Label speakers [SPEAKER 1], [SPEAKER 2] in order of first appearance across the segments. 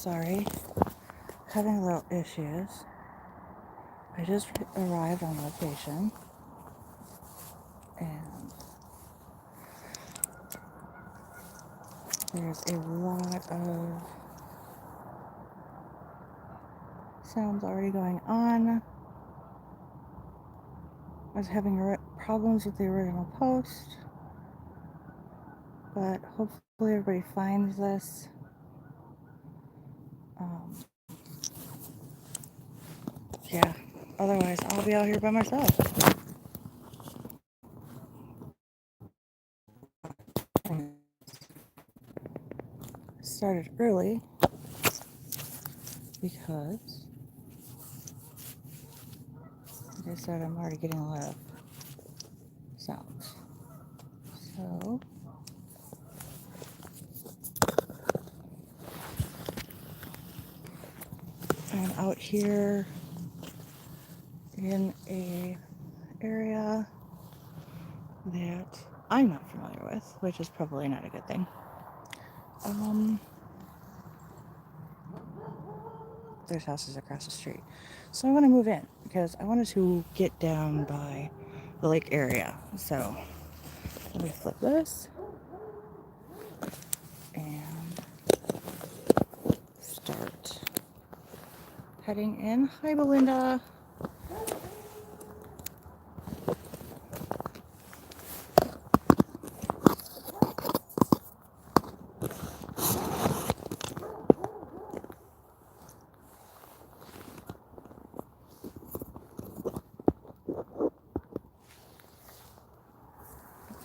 [SPEAKER 1] sorry. Having little issues. I just arrived on location. And there's a lot of sounds already going on. I was having problems with the original post. But hopefully everybody finds this. Yeah, otherwise I'll be out here by myself. Started early because, like I said, I'm already getting a lot of sounds. So, I'm out here in a area that I'm not familiar with, which is probably not a good thing. There's houses across the street. So I want to move in because I wanted to get down by the lake area. So let me flip this and start heading in. Hi, Belinda.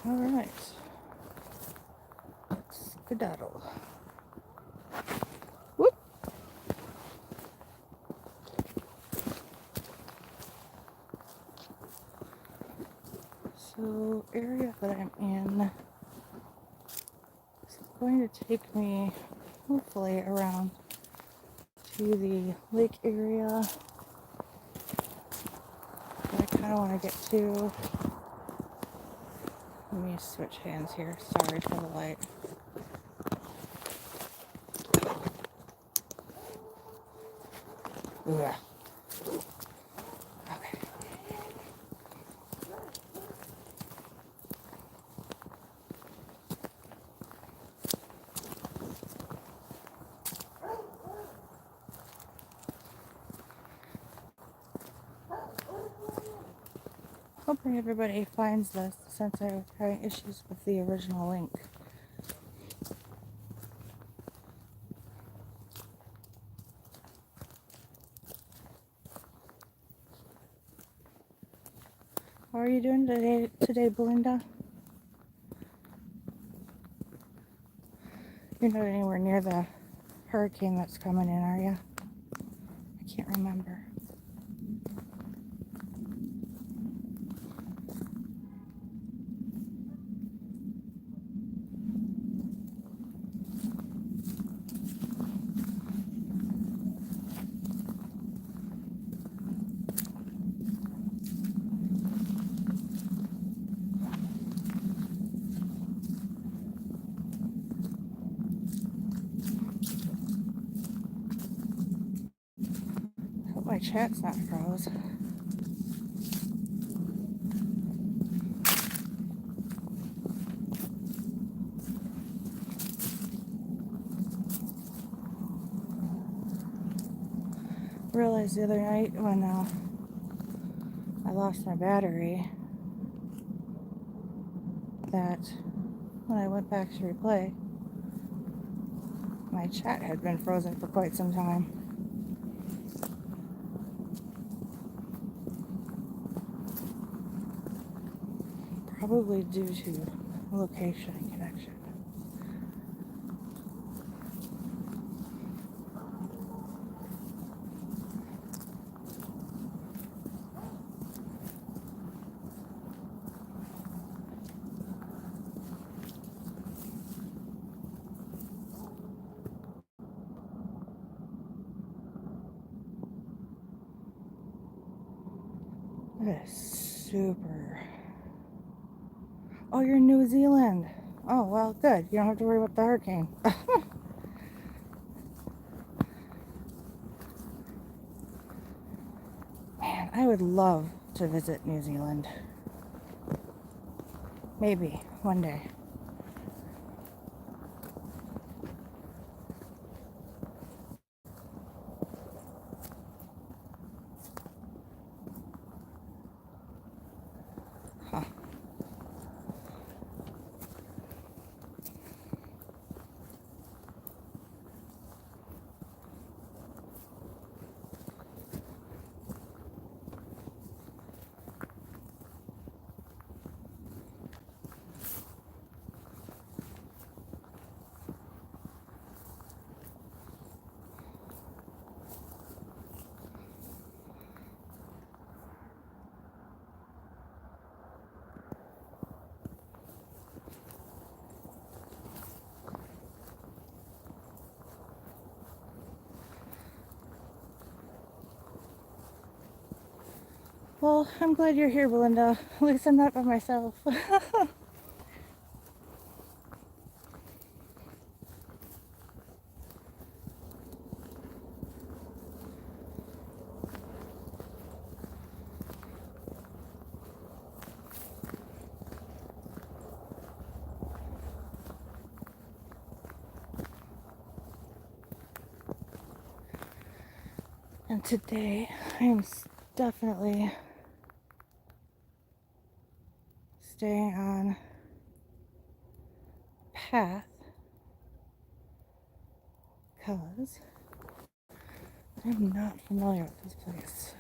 [SPEAKER 1] All right. Let's skedaddle. Whoop. So, area that I'm in is going to take me hopefully around to the lake area that I kind of want to get to. Let me switch hands here. Sorry for the light. Yeah. Okay. Hoping everybody finds this since I was having issues with the original link. How are you doing today, Belinda? You're not anywhere near the hurricane that's coming in, are you? I can't remember. I hope my chat's not froze. I realized the other night when I lost my battery that when I went back to replay, my chat had been frozen for quite some time. Probably due to location and connection. That is super. Oh, you're in New Zealand. Oh, well, good. You don't have to worry about the hurricane. would love to visit New Zealand. Maybe one day. Huh. Well, I'm glad you're here, Belinda. At least I'm not by myself. And today, I am definitely staying on path because I'm not familiar with this place.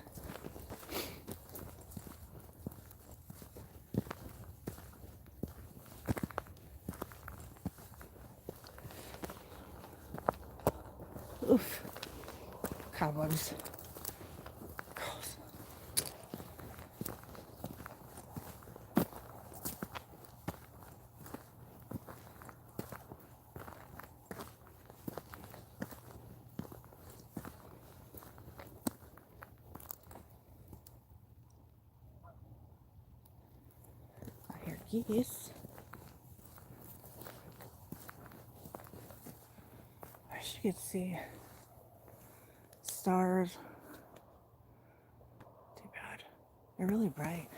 [SPEAKER 1] Oof. Cobwebs. Gross. I hear geese. I wish you could see stars. Too bad. They're really bright.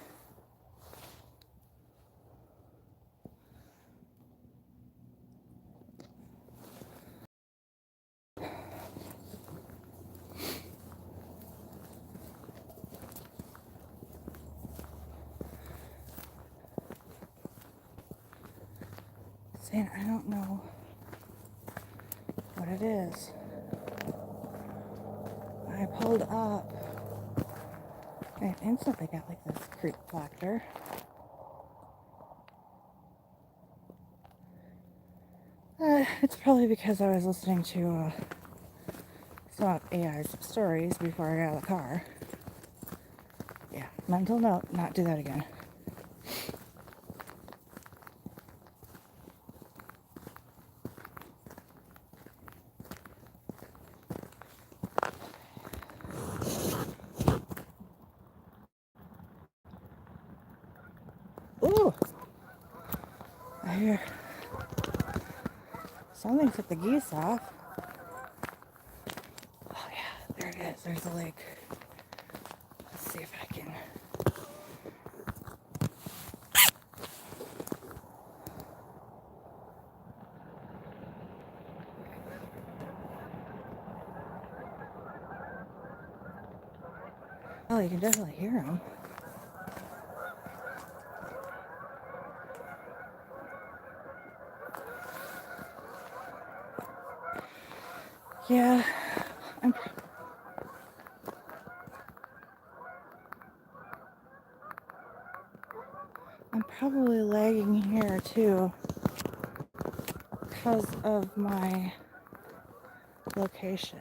[SPEAKER 1] Saying I don't know what it is. I pulled up and it instantly got like this creep factor. It's probably because I was listening to some of AI's stories before I got out of the car. Yeah, mental note, not do that again. Ooh! I hear something took the geese off. Oh yeah, there it is. There's the lake. Let's see if I can. Oh, you can definitely hear them. Yeah, I'm probably lagging here too because of my location.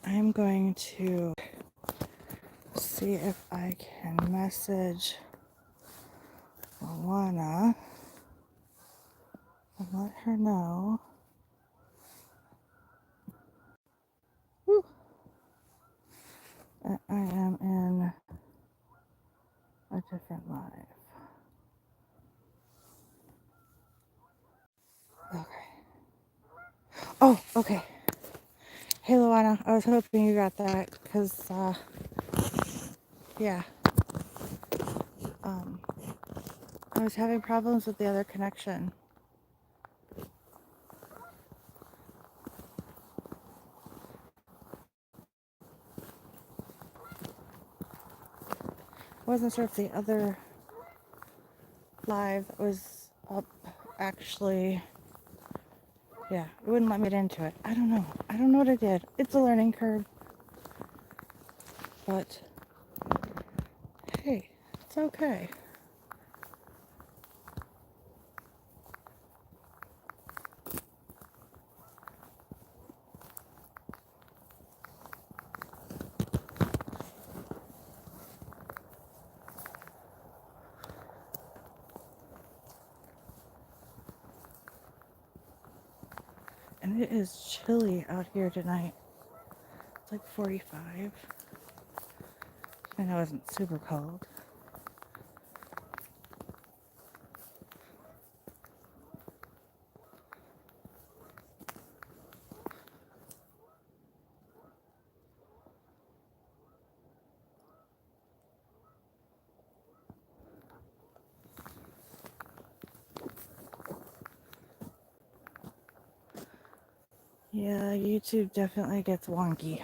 [SPEAKER 1] I'm going to see if I can message Alana and let her know Whew. I am in a different live. Okay. Oh, okay. Hey, Luana, I was hoping you got that because, yeah. I was having problems with the other connection. I wasn't sure if the other live that was up actually, yeah, it wouldn't let me get into it. I don't know. I don't know what I did. It's a learning curve. But, hey, it's okay. And it is chilly out here tonight. It's like 45. I know it wasn't super cold. Yeah, YouTube definitely gets wonky.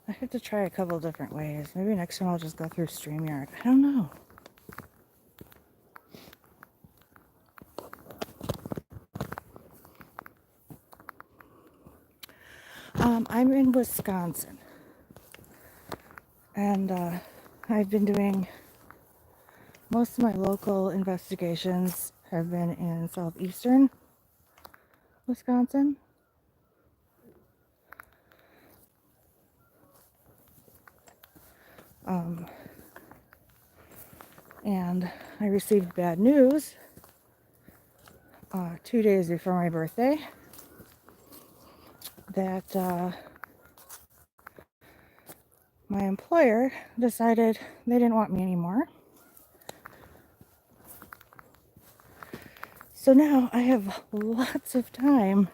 [SPEAKER 1] I have to try a couple different ways. Maybe next time I'll just go through StreamYard. I don't know. I'm in Wisconsin. And I've been doing most of my local investigations have been in southeastern Wisconsin. And I received bad news 2 days before my birthday that my employer decided they didn't want me anymore. So now I have lots of time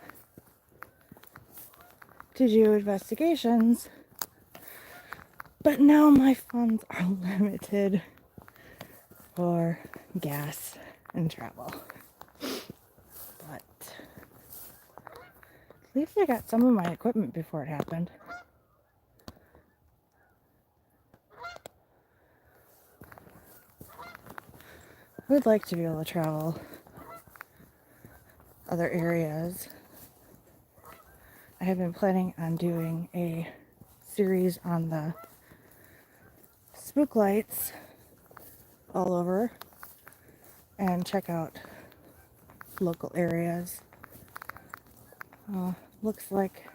[SPEAKER 1] to do investigations, but now my funds are limited for gas and travel. But at least I got some of my equipment before it happened. I would like to be able to travel other areas. I have been planning on doing a series on the spook lights all over and check out local areas. Looks like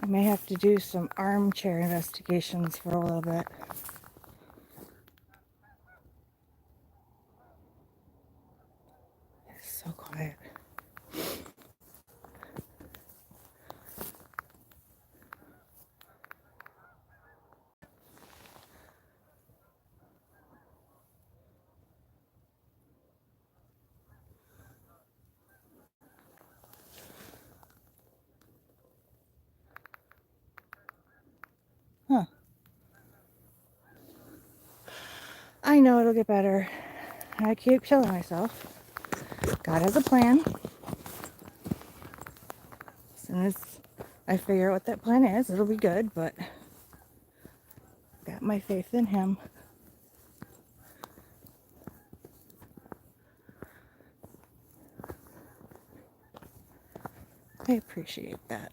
[SPEAKER 1] I may have to do some armchair investigations for a little bit. It's so quiet. Huh. I know it'll get better. I keep telling myself. God has a plan. As soon as I figure out what that plan is, it'll be good, but got my faith in him. I appreciate that.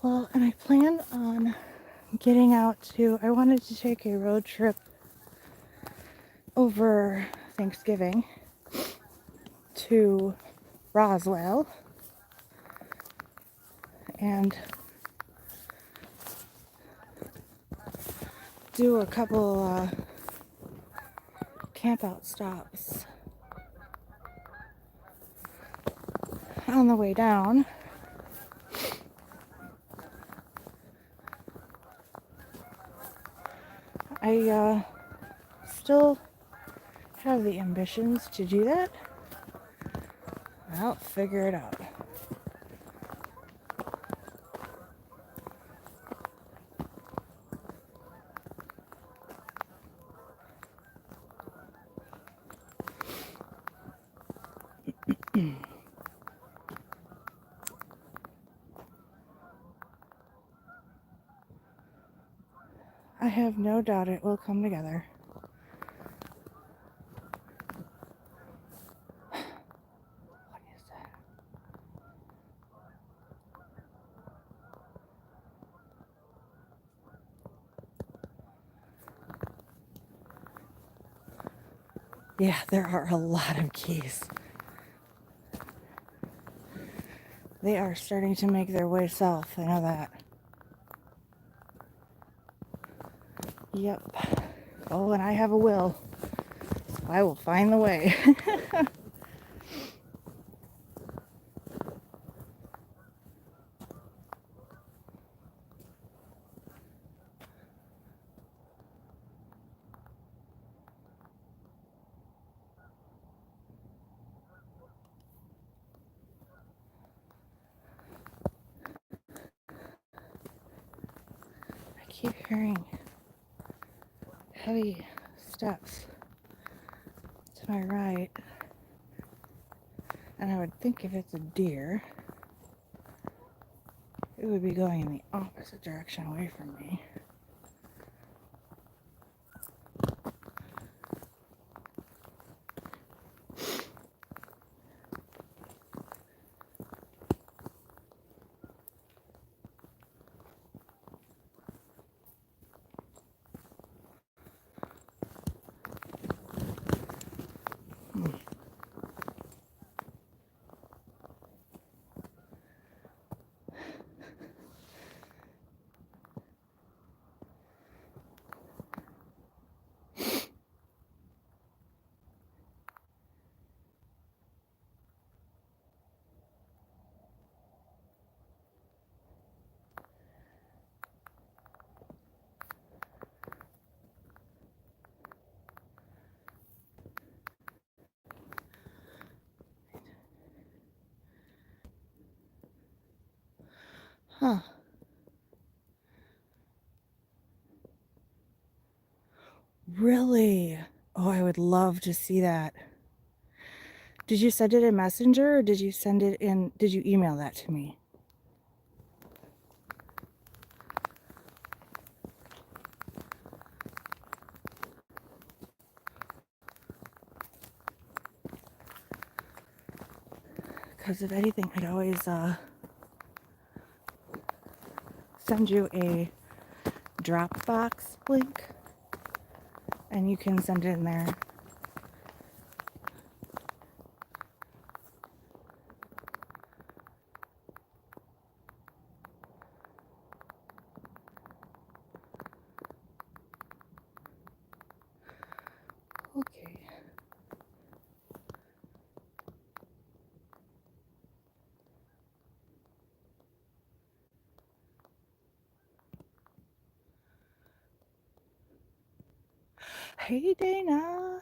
[SPEAKER 1] Well, and I plan on getting out to, I wanted to take a road trip over Thanksgiving to Roswell and do a couple camp out stops on the way down. I still have the ambitions to do that. I'll figure it out. I have no doubt it will come together. What is that? Yeah, there are a lot of keys. They are starting to make their way south. I know that. Yep. Oh, and I have a will. So I will find the way. I keep hearing heavy steps to my right. And I would think if it's a deer, it would be going in the opposite direction away from me. Huh. Really? Oh, I would love to see that. Did you send it in Messenger or did you send it in, did you email that to me? Because if anything, I'd always send you a Dropbox link and you can send it in there. Okay. Hey Dana.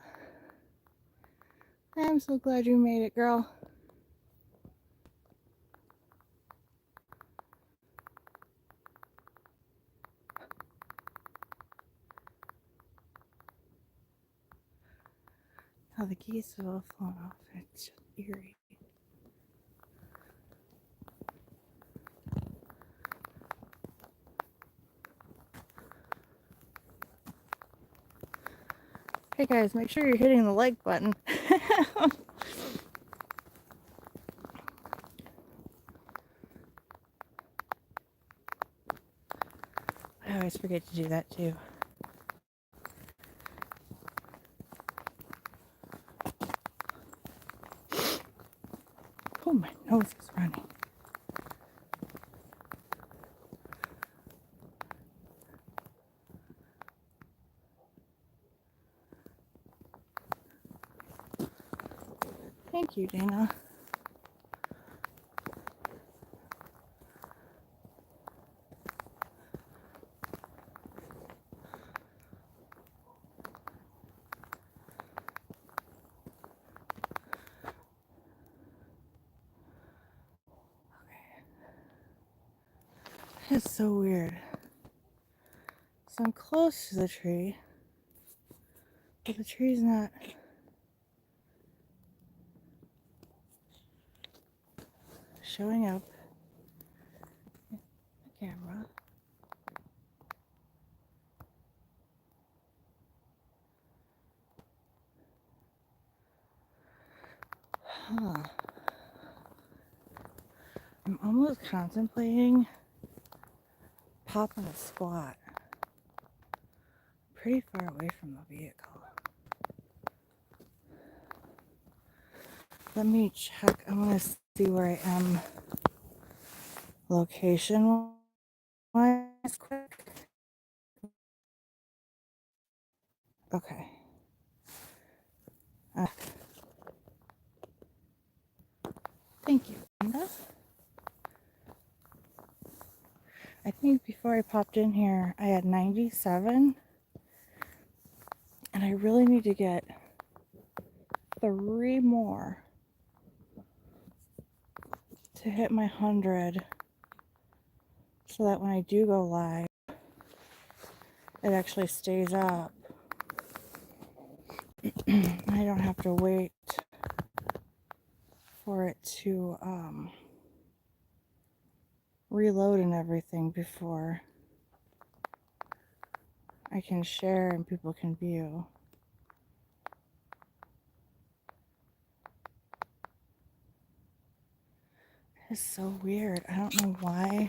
[SPEAKER 1] I'm so glad you made it, girl. Oh, the geese have all flown off. It's just eerie. Hey guys, make sure you're hitting the like button. I always forget to do that too. nose is running. Thank you, Dana. It's so weird. So I'm close to the tree, but the tree's not showing up in the camera. Huh. I'm almost contemplating popping a squat pretty far away from the vehicle. Let me check. I want to see where I am location wise quick. Okay. Thank you, Linda. I think before I popped in here, I had 97, and I really need to get 3 more to hit my 100 so that when I do go live, it actually stays up. I don't have to wait for it to reload and everything before I can share and people can view. It's so weird. I don't know why.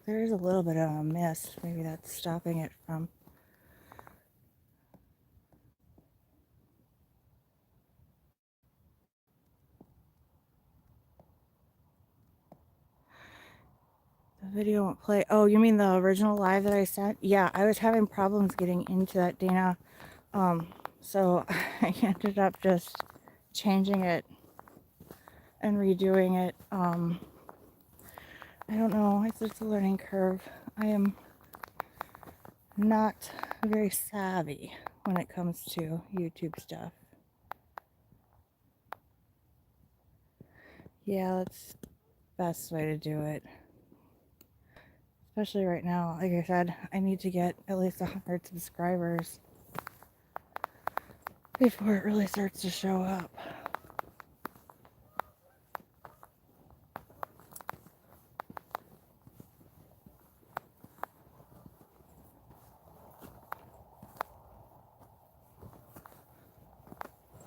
[SPEAKER 1] There is a little bit of a mist. Maybe that's stopping it from. The video won't play. Oh, you mean the original live that I sent? Yeah, I was having problems getting into that, Dana. So I ended up just changing it and redoing it. I don't know. It's just a learning curve. I am not very savvy when it comes to YouTube stuff. Yeah, that's the best way to do it. Especially right now. Like I said, I need to get at least 100 subscribers before it really starts to show up.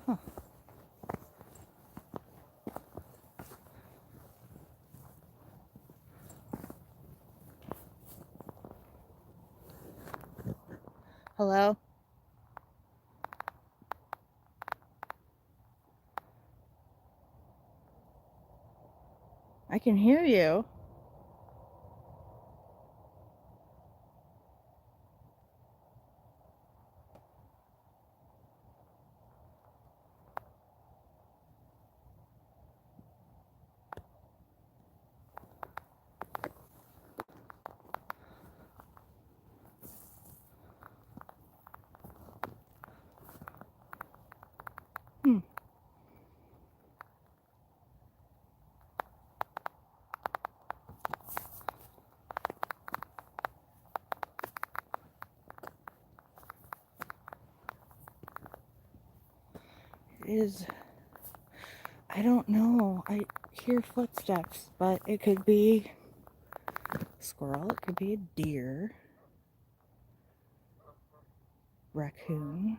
[SPEAKER 1] Huh. Hello? I can hear you. I don't know. I hear footsteps, but it could be a squirrel, it could be a deer, raccoon.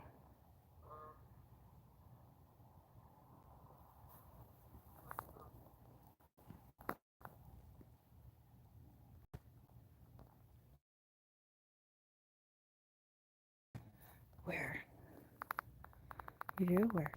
[SPEAKER 1] Where? You do? Where?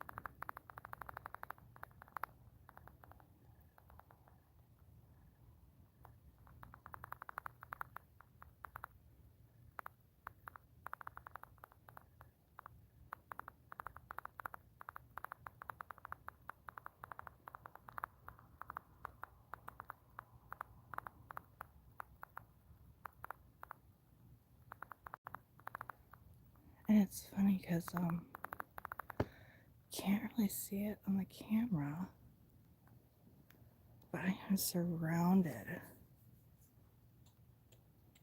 [SPEAKER 1] And it's funny because can't really see it on the camera, but I am surrounded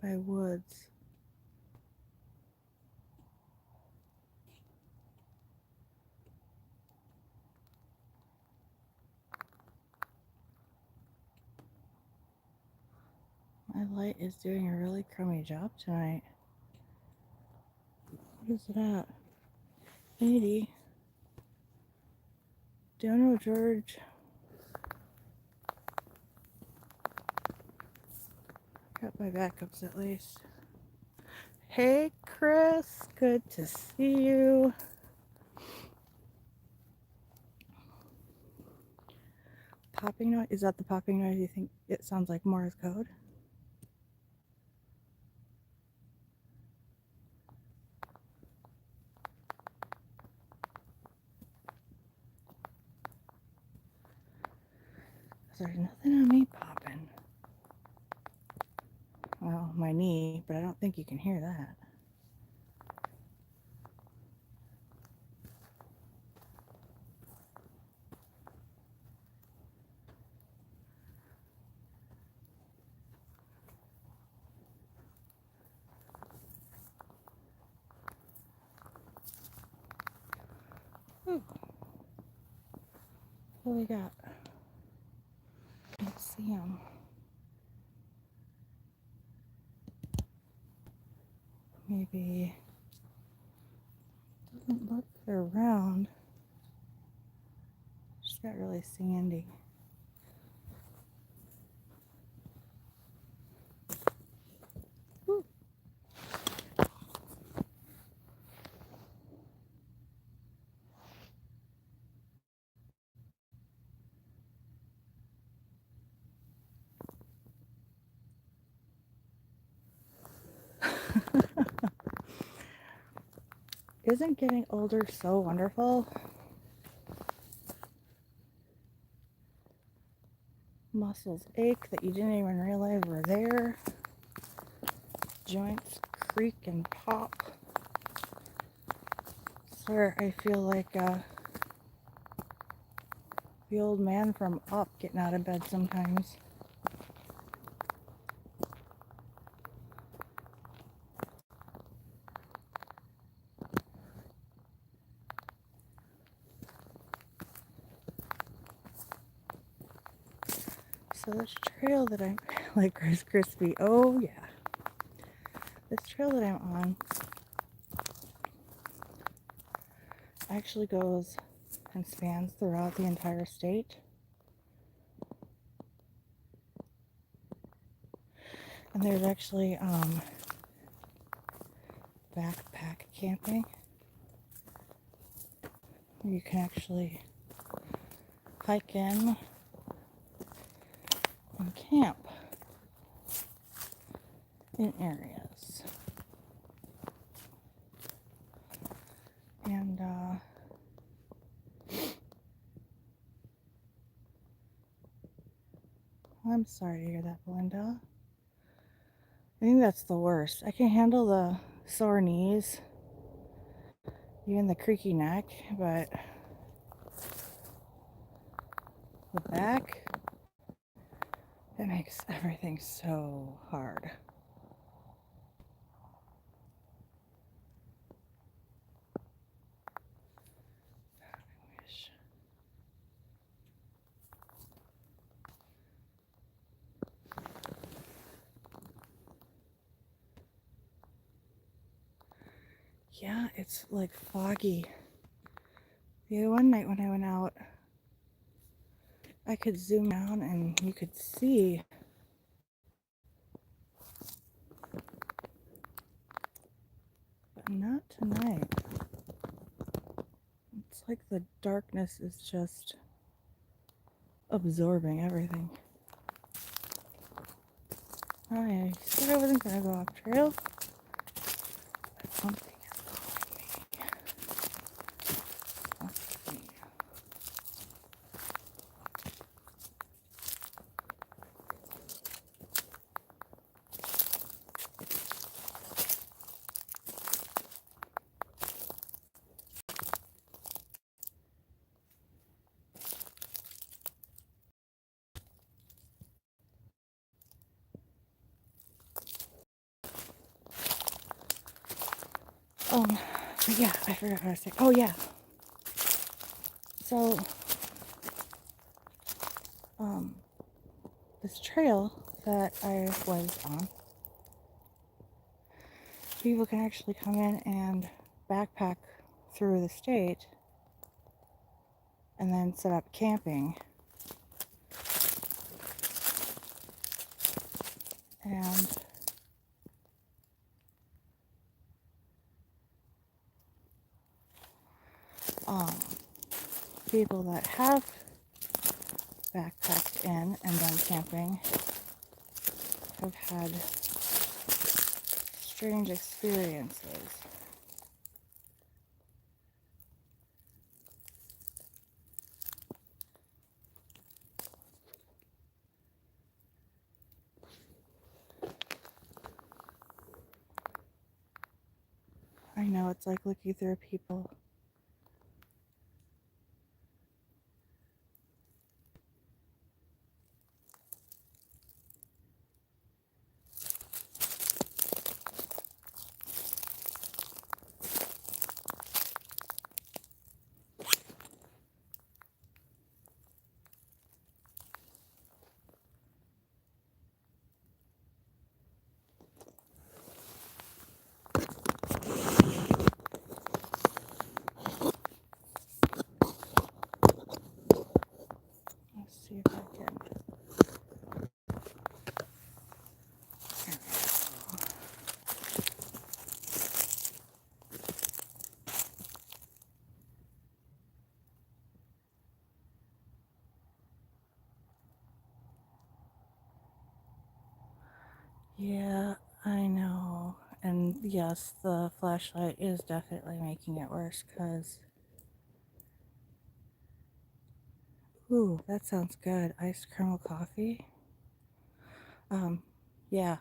[SPEAKER 1] by woods. My light is doing a really crummy job tonight. What is it at? 80. Dono George. Got my backups at least. Hey Chris, good to see you. Popping noise? Is that the popping noise you think it sounds like Morse code? There's nothing on me popping. Well, my knee, but I don't think you can hear that. Ooh. What do we got? Let's see them. Maybe doesn't look they're round. Just got really sandy. Woo. Isn't getting older so wonderful? Muscles ache that you didn't even realize were there. Joints creak and pop. Swear, I feel like the old man from Up getting out of bed sometimes. So this trail that I'm like Rice Krispie, oh yeah. This trail that I'm on actually goes and spans throughout the entire state. And there's actually backpack camping. You can actually hike in and camp in areas. And I'm sorry to hear that, Belinda. I think that's the worst. I can handle the sore knees, even the creaky neck, but the back, it makes everything so hard. I wish. Yeah, it's like foggy. The one night when I went out, I could zoom down and you could see. But not tonight. It's like the darkness is just absorbing everything. I said I wasn't gonna go off trail, but something is calling me. Let's see. But yeah, I forgot what I was saying. Oh yeah. So, this trail that I was on, people can actually come in and backpack through the state and then set up camping. And people that have backpacked in and done camping have had strange experiences. I know it's like looking through people. Let's see if I can. Yeah, I know. And yes, the flashlight is definitely making it worse because, ooh, that sounds good. Iced caramel coffee. Yeah,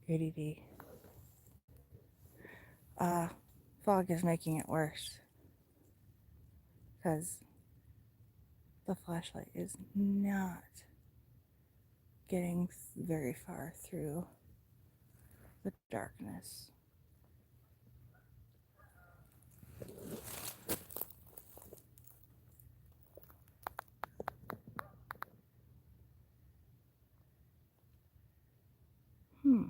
[SPEAKER 1] ADD. Uh, Fog is making it worse because the flashlight is not getting very far through the darkness. Hmm.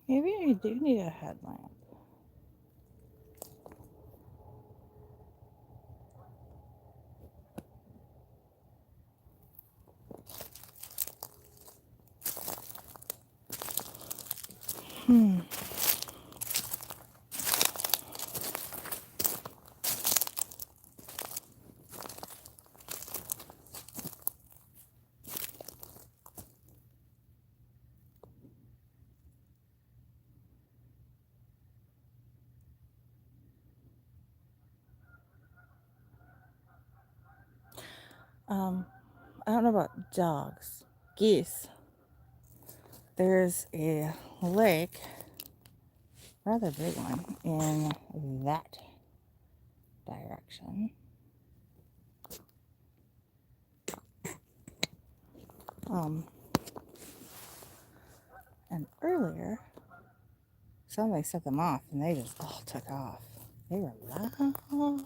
[SPEAKER 1] Maybe I do need a headlamp. Hmm. I don't know about dogs. Geese. There's a lake, rather big one, in that direction. And earlier, somebody set them off and they just all took off. They were loud.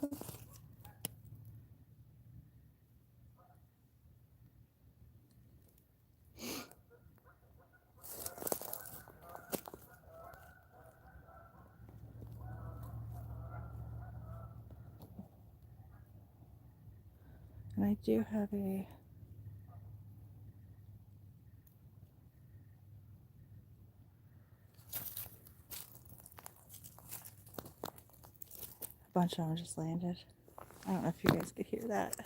[SPEAKER 1] And I do have a bunch of them just landed. I don't know if you guys could hear that.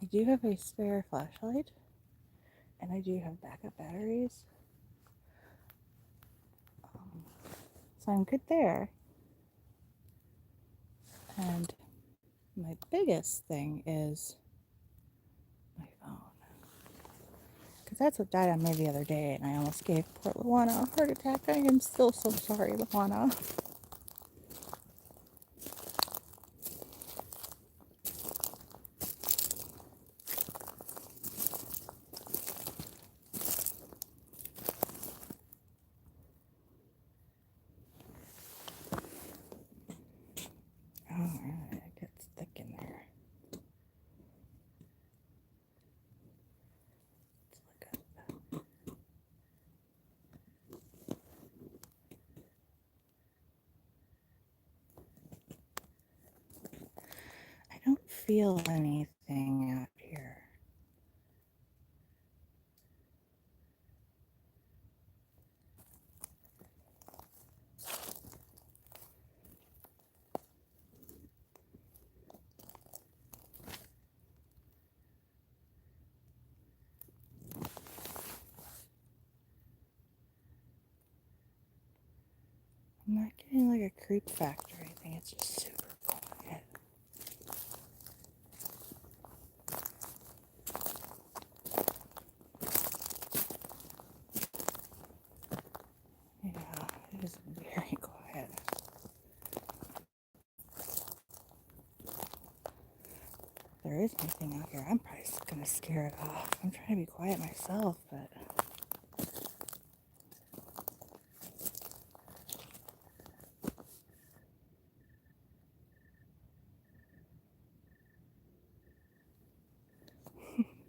[SPEAKER 1] I do have a spare flashlight, and I do have backup batteries. So I'm good there. And my biggest thing is my phone. Because that's what died on me the other day, and I almost gave poor Luana a heart attack. I am still so sorry, Luana. Alright, it gets thick in there. Let's look up. I don't feel anything out here. I'm not getting like a creep factor or anything. It's just super quiet. Yeah, it is very quiet. If there is anything out here, I'm probably just gonna scare it off. I'm trying to be quiet myself, but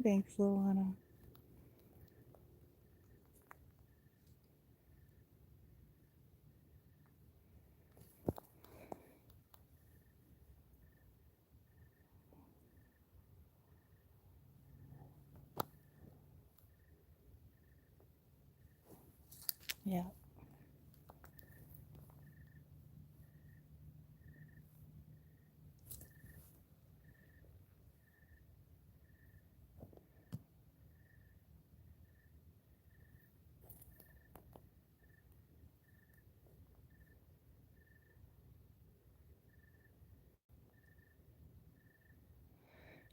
[SPEAKER 1] thanks, Luana. Yeah.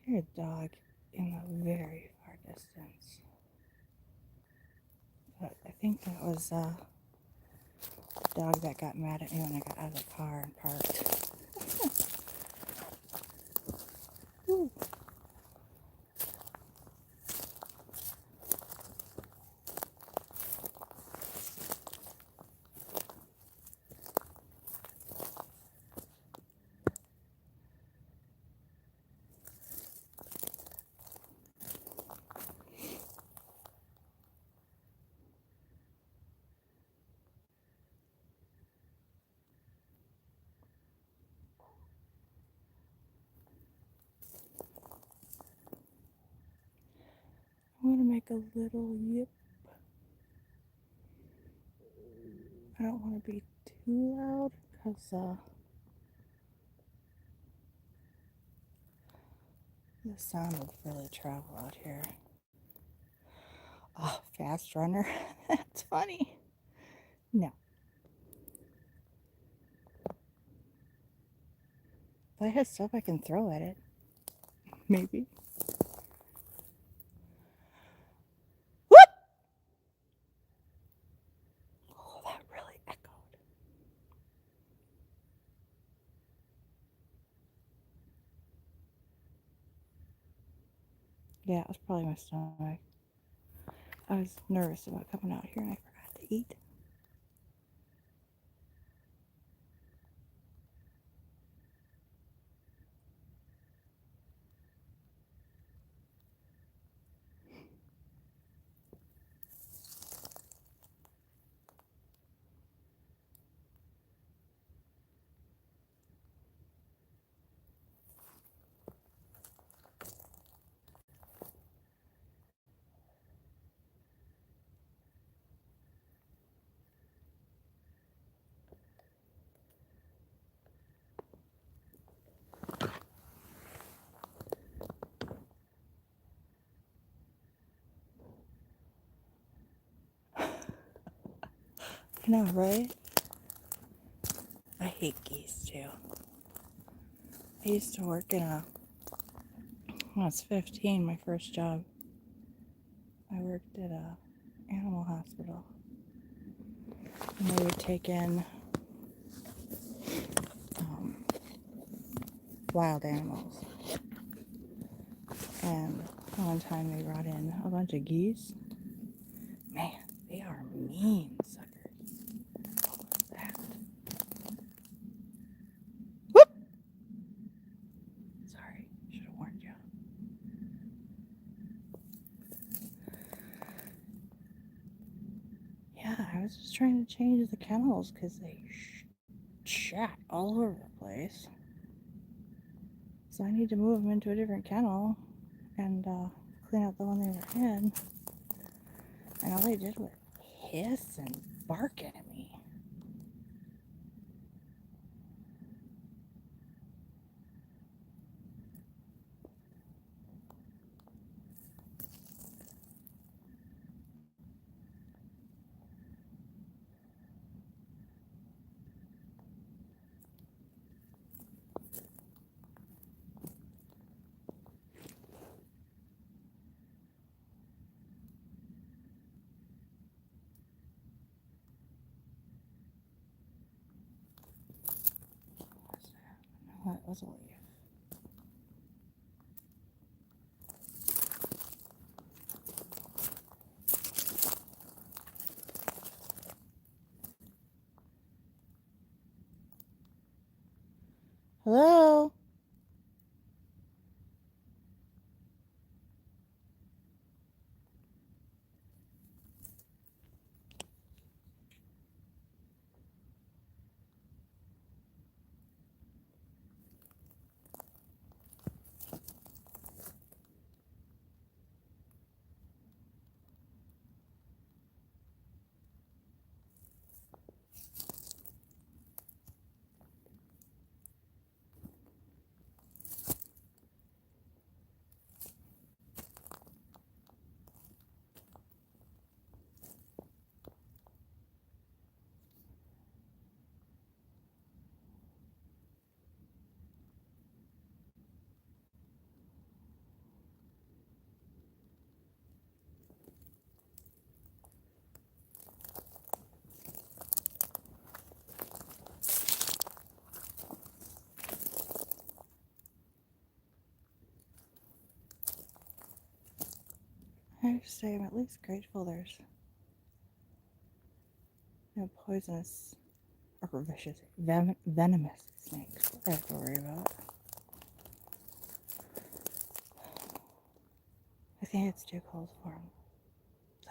[SPEAKER 1] I hear a dog in the very far distance. But I think that was the dog that got mad at me when I got out of the car and parked. Ooh. I'm gonna make a little yip. I don't want to be too loud because the sound would really travel out here. Oh, fast runner. That's funny. No. If I have stuff I can throw at it, maybe. Whoop! Oh, that really echoed. Yeah, it was probably my stomach. I was nervous about coming out here and I forgot to eat. I know, right? I hate geese too. I used to work in when I was 15, my first job. I worked at a animal hospital. And they would take in wild animals. And one time they brought in a bunch of geese. Man, they are mean suckers. What was that? Whoop! Sorry, should have warned you. Yeah, I was just trying to change the kennels because they shat all over the place. So I need to move them into a different kennel and clean out the one they were in. And all they did was hiss and bark at me. No, that was a leaf. Hello? I have to say, I'm at least grateful there's no poisonous or vicious, venomous snakes that I have to worry about. I think it's too cold for them. So.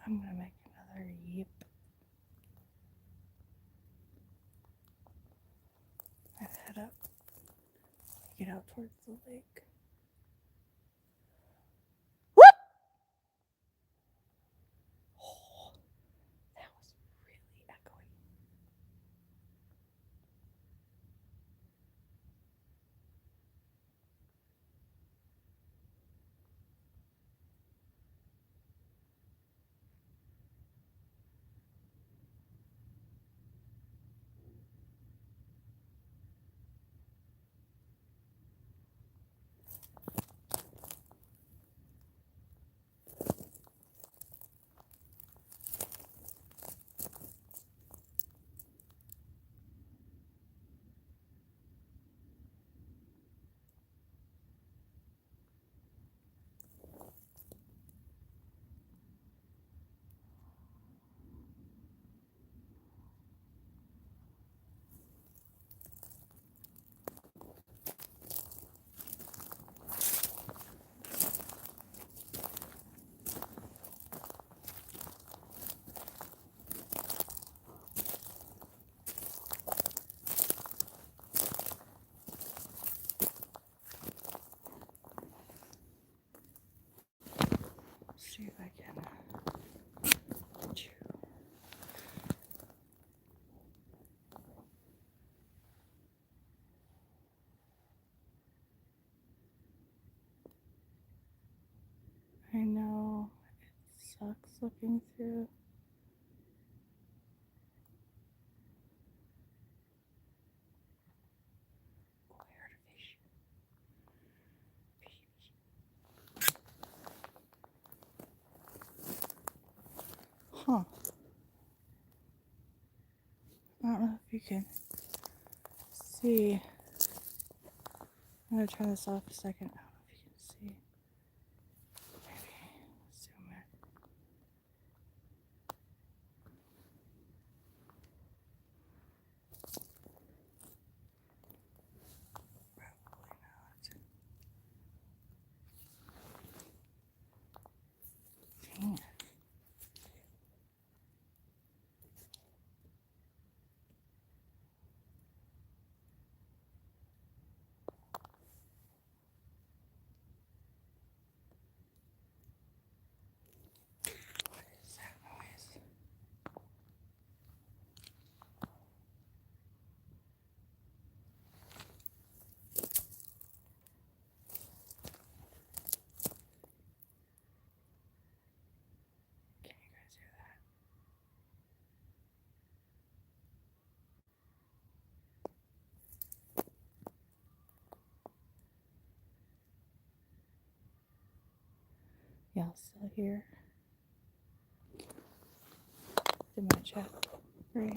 [SPEAKER 1] I'm gonna make another yip. And head up. Get out towards the lake. Whoop! Oh, that was really echoey. see if I can. I know it sucks looking through. Huh. I don't know if you can see. I'm going to turn this off a second. I don't know if you can see. Maybe zoom in. Probably not. Dang it. What is that noise? Can you guys hear that? Y'all still here? Did my chat freeze?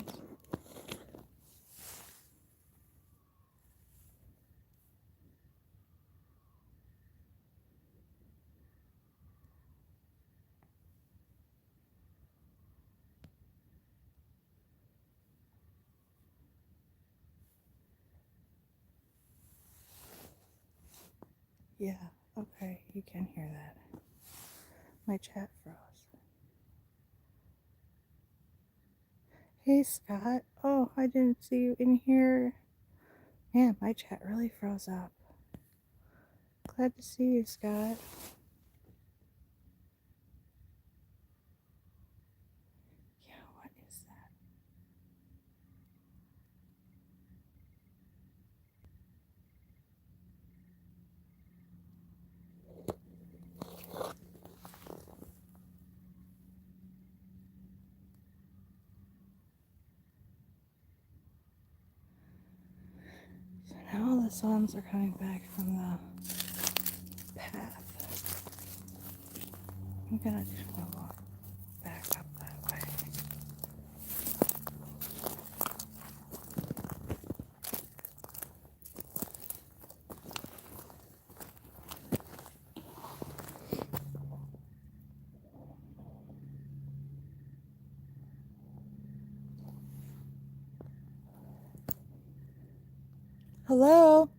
[SPEAKER 1] Yeah, okay, you can hear that. My chat froze. Hey Scott. Oh, I didn't see you in here. Man, my chat really froze up. Glad to see you, Scott. Yeah, what is that? So now all the sounds are coming back from the path. I'm gonna just walk back up that way. Hello?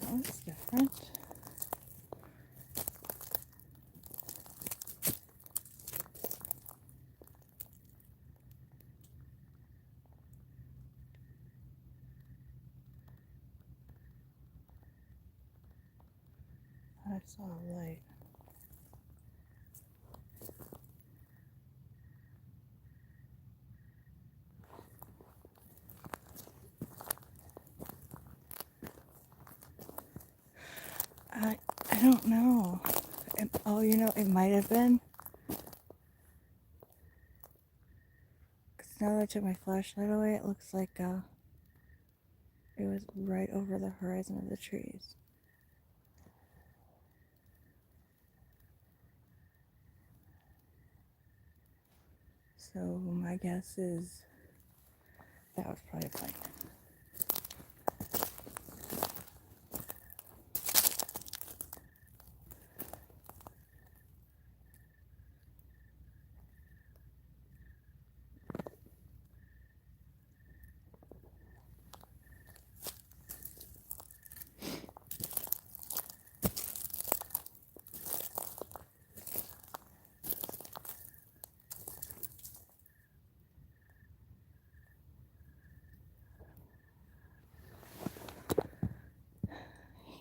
[SPEAKER 1] That was different. I saw a light. I don't know. Oh, you know, it might have been. Because now that I took my flashlight away, it looks like it was right over the horizon of the trees. So my guess is that was probably a plane.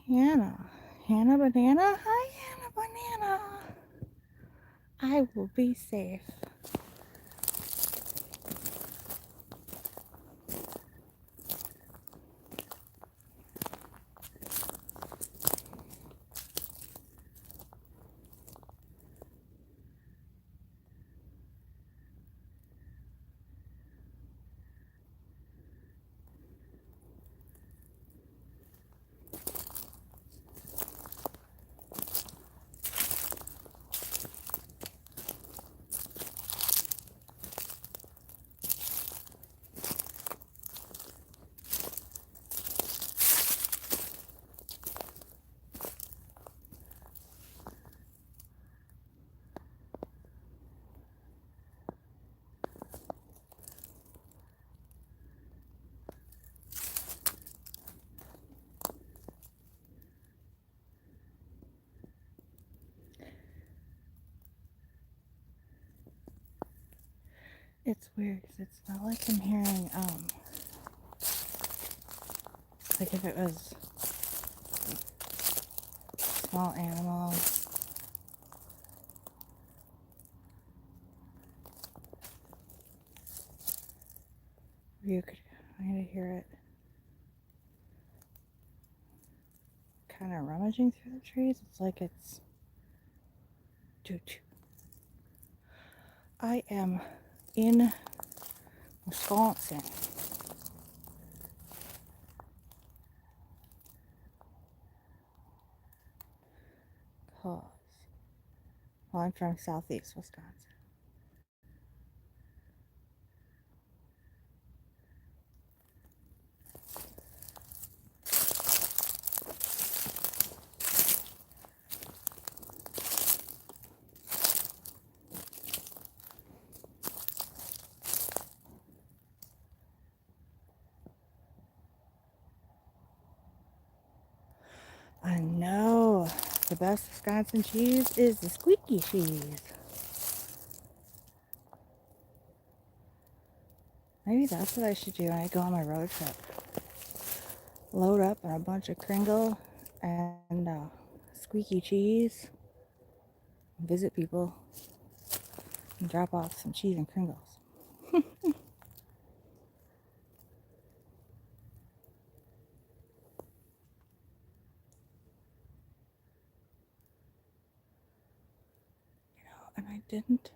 [SPEAKER 1] Hannah. Hannah Banana? Hi, Hannah Banana. I will be safe. It's weird because it's not like I'm hearing, like if it was small animals. You could kind of hear it kind of rummaging through the trees. It's like it's. I am in Wisconsin. Cause, well, I'm from southeast Wisconsin. I know. The best Wisconsin cheese is the squeaky cheese. Maybe that's what I should do when I go on my road trip. Load up on a bunch of Kringle and squeaky cheese. Visit people and drop off some cheese and Kringles. And I didn't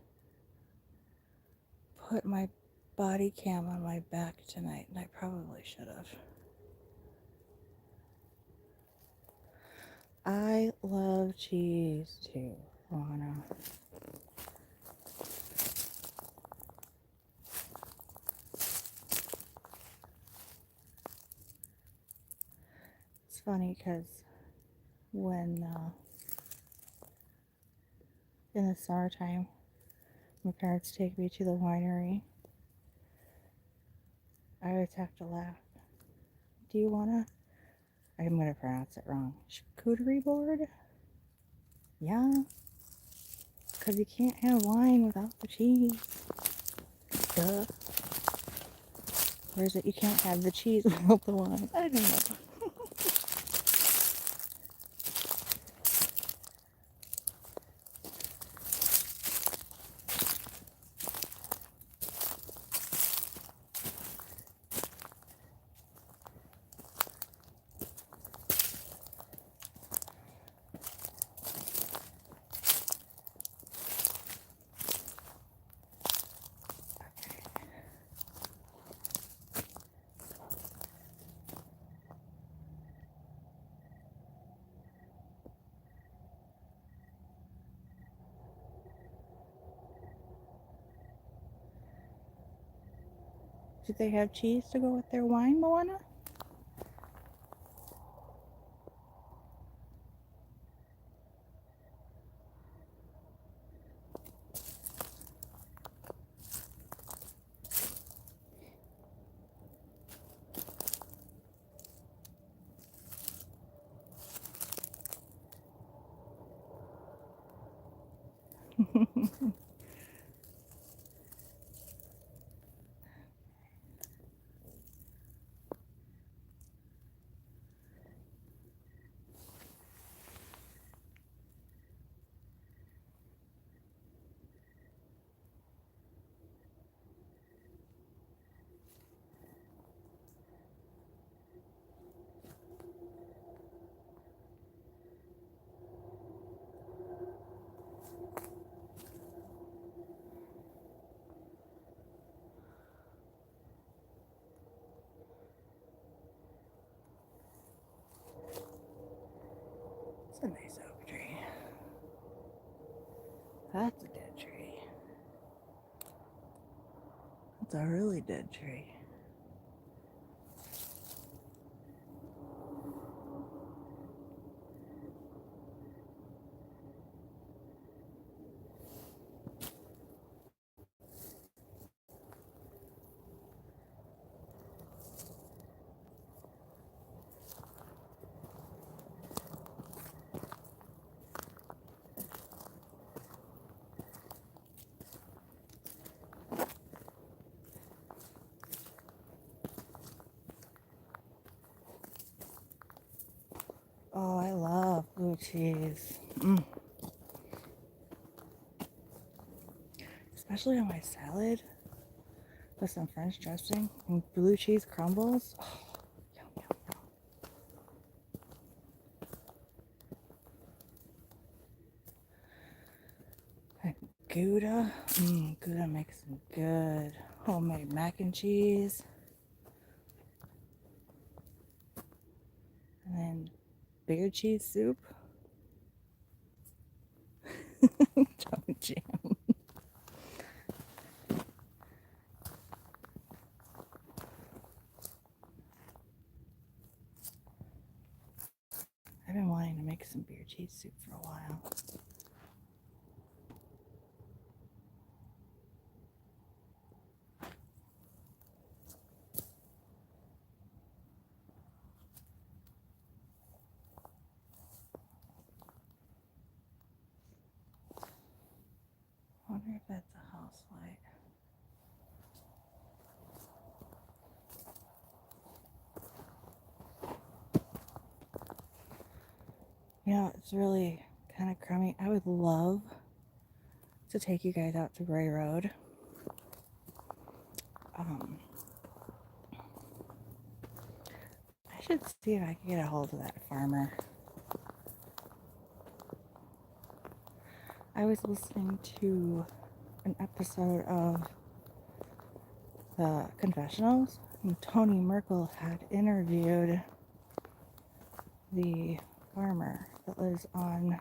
[SPEAKER 1] put my body cam on my back tonight, and I probably should have. I love cheese too, Lana. It's funny because when in the summertime, my parents take me to the winery, I always have to laugh. Do you wanna? I'm gonna pronounce it wrong. Charcuterie board? Yeah. Because you can't have wine without the cheese. Duh. Or is it you can't have the cheese without the wine? I don't know. Did they have cheese to go with their wine, Moana? a nice oak tree. That's a dead tree. That's a really dead tree. Oh, I love blue cheese. Especially on my salad with some French dressing and blue cheese crumbles. Oh, yum, yum, yum. And Gouda. Gouda makes some good homemade mac and cheese. And then bigger cheese soup. Don't jam. I've been wanting to make some beer cheese soup for a while. I wonder if that's a house light. You know, it's really kind of crummy. I would love to take you guys out to Bray Road. I should see if I can get a hold of that farmer. I was listening to an episode of the Confessionals, and Tony Merkel had interviewed the farmer that lives on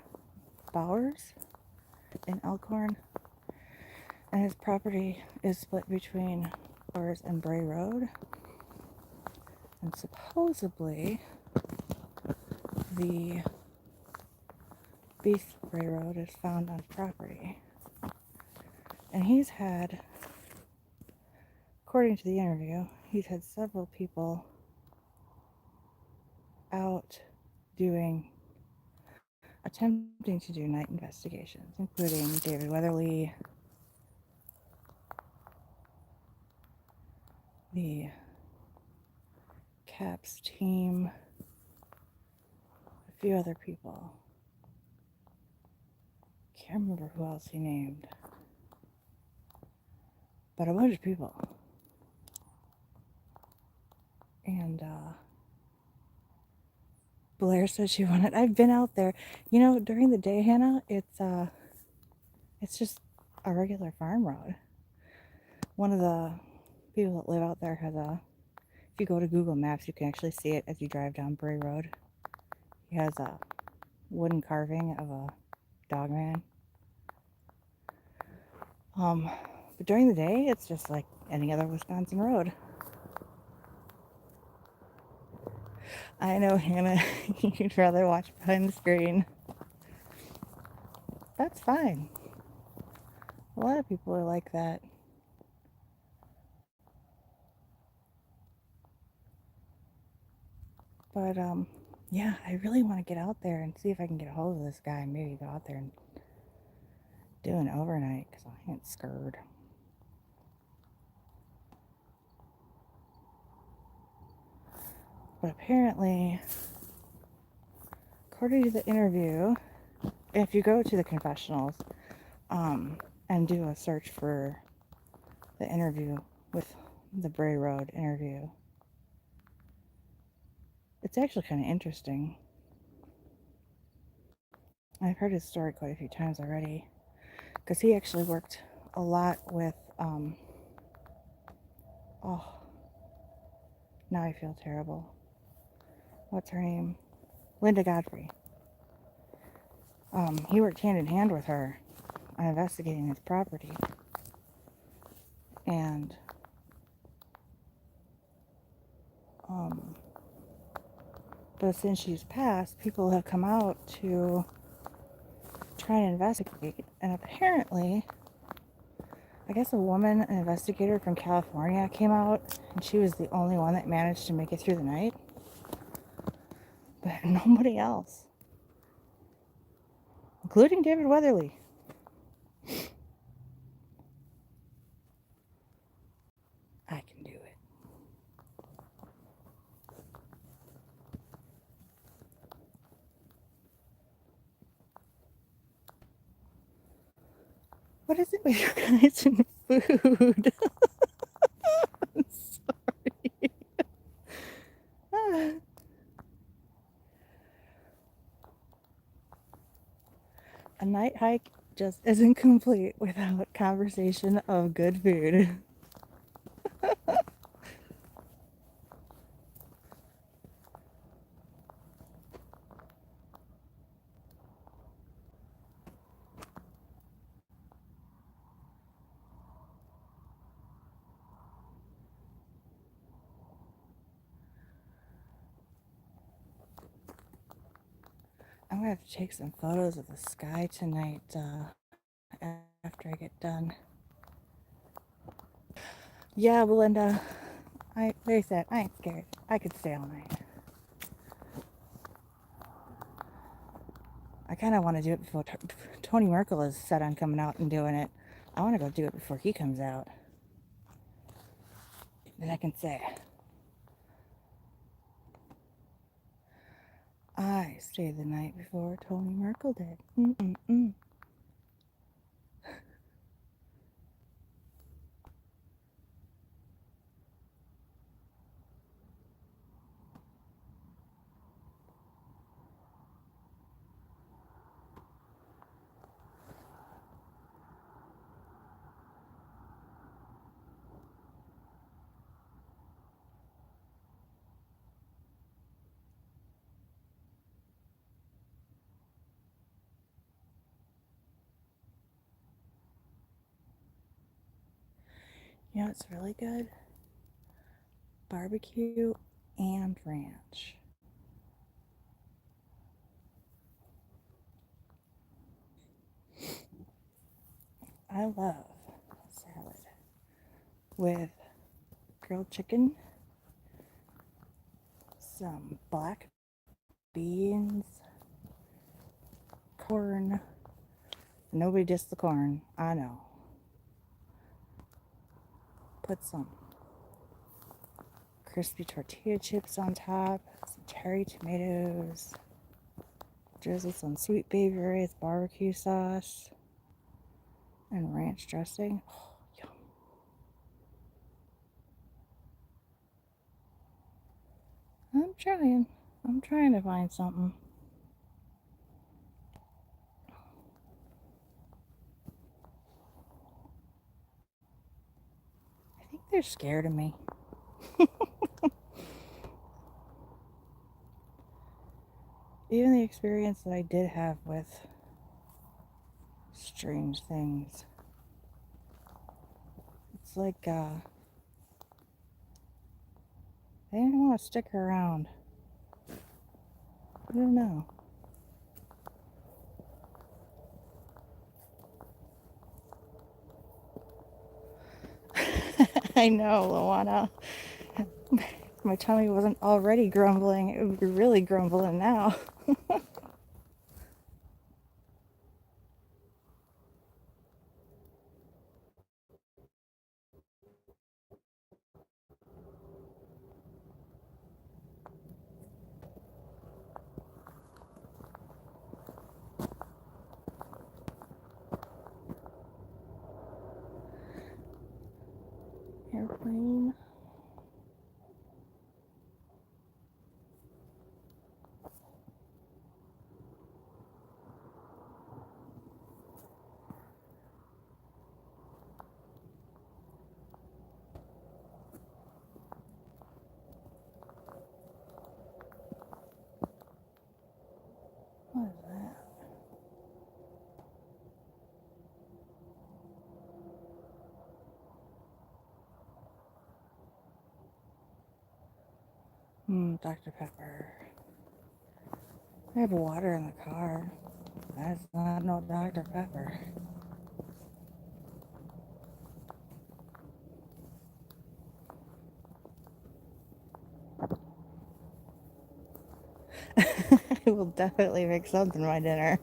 [SPEAKER 1] Bowers in Elkhorn, and his property is split between Bowers and Bray Road, and supposedly the Beast Bray Road is found on property, and he's had, according to the interview, he's had several people out attempting to do night investigations, including David Weatherly, the CAPS team, a few other people. Can't remember who else he named, but a bunch of people. And Blair said she wanted. I've been out there. You know, during the day, Hannah, it's just a regular farm road. One of the people that live out there has if you go to Google Maps, you can actually see it as you drive down Bray Road. He has a wooden carving of a dog man. But during the day, it's just like any other Wisconsin road. I know, Hannah, you'd rather watch behind the screen. That's fine. A lot of people are like that. But, yeah, I really want to get out there and see if I can get a hold of this guy and maybe go out there and do an overnight, because I ain't scared. But apparently, according to the interview, if you go to the confessionals and do a search for the interview with the Bray Road interview, it's actually kind of interesting. I've heard his story quite a few times already, because he actually worked a lot with, oh, now I feel terrible. What's her name? Linda Godfrey. He worked hand in hand with her on investigating his property. And but since she's passed, people have come out to try and investigate. And apparently, I guess a woman, an investigator from California, came out, and she was the only one that managed to make it through the night. But nobody else, including David Weatherly. I can do it. What is it with you guys and food? I'm sorry. A night hike just isn't complete without conversation of good food. I'm gonna have to take some photos of the sky tonight after I get done. Yeah, Belinda, like I said, I ain't scared. I could stay all night. I kind of want to do it before Tony Merkel is set on coming out and doing it. I want to go do it before he comes out. Then I can say, I stayed the night before Tony Merkel did. Mm-mm-mm. You know, it's really good. Barbecue and ranch. I love salad with grilled chicken, some black beans, corn. Nobody dissed the corn, I know. Put some crispy tortilla chips on top, some cherry tomatoes, drizzle some Sweet Baby Ray's barbecue sauce, and ranch dressing. Oh, yum. I'm trying to find something. I think they're scared of me. Even the experience that I did have with strange things. It's like, they didn't want to stick around. I don't know. I know, Luana. My tummy wasn't already grumbling. It would be really grumbling now. Airplane. What is that? Dr. Pepper. I have water in the car. That's not no Dr. Pepper. I will definitely make something my dinner.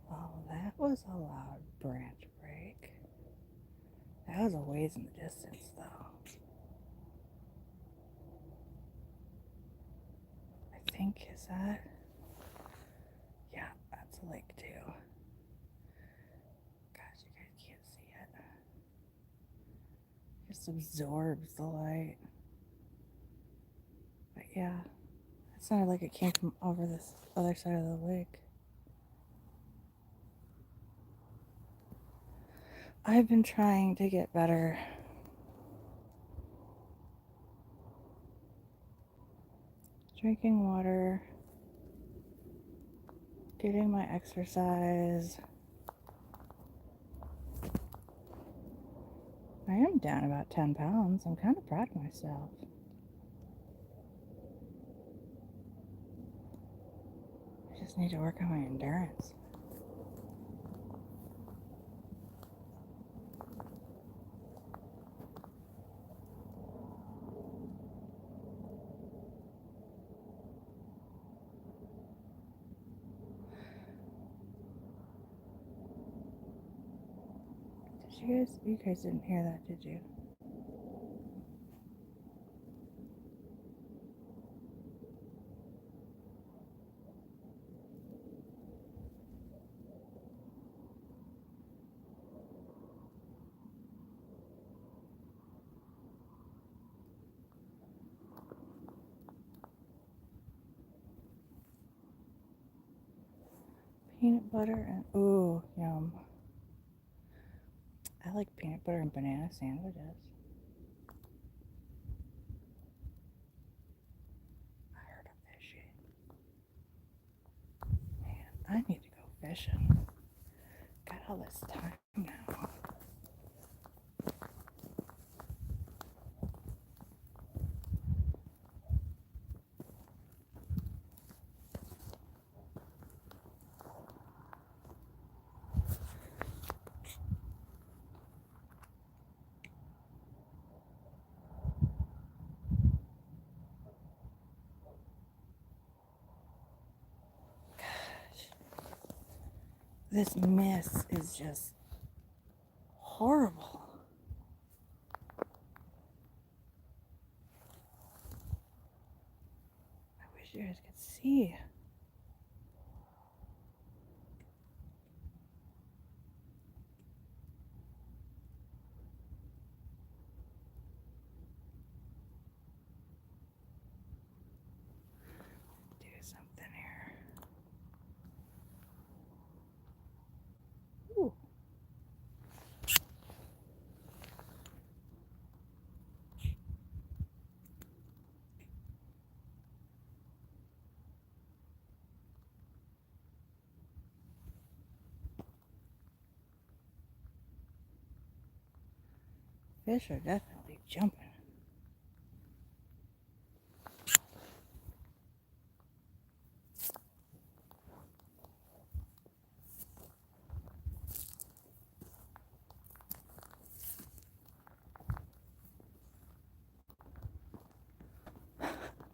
[SPEAKER 1] Oh, that was a loud branch break. That was a ways in the distance, though. I think, is that? Yeah, that's a lake, too. Gosh, you guys can't see it. It just absorbs the light. But yeah, it sounded like it came from over this other side of the lake. I've been trying to get better. Drinking water, getting my exercise. I am down about 10 pounds. I'm kind of proud of myself. I just need to work on my endurance. You guys didn't hear that, did you? Peanut butter and, ooh, yum. I like peanut butter and banana sandwiches. I heard a fishing. Man, I need to go fishing. Got all this time now. This mist is just horrible. I wish you guys could see. Do something here. Ooh. Fish are definitely jumping.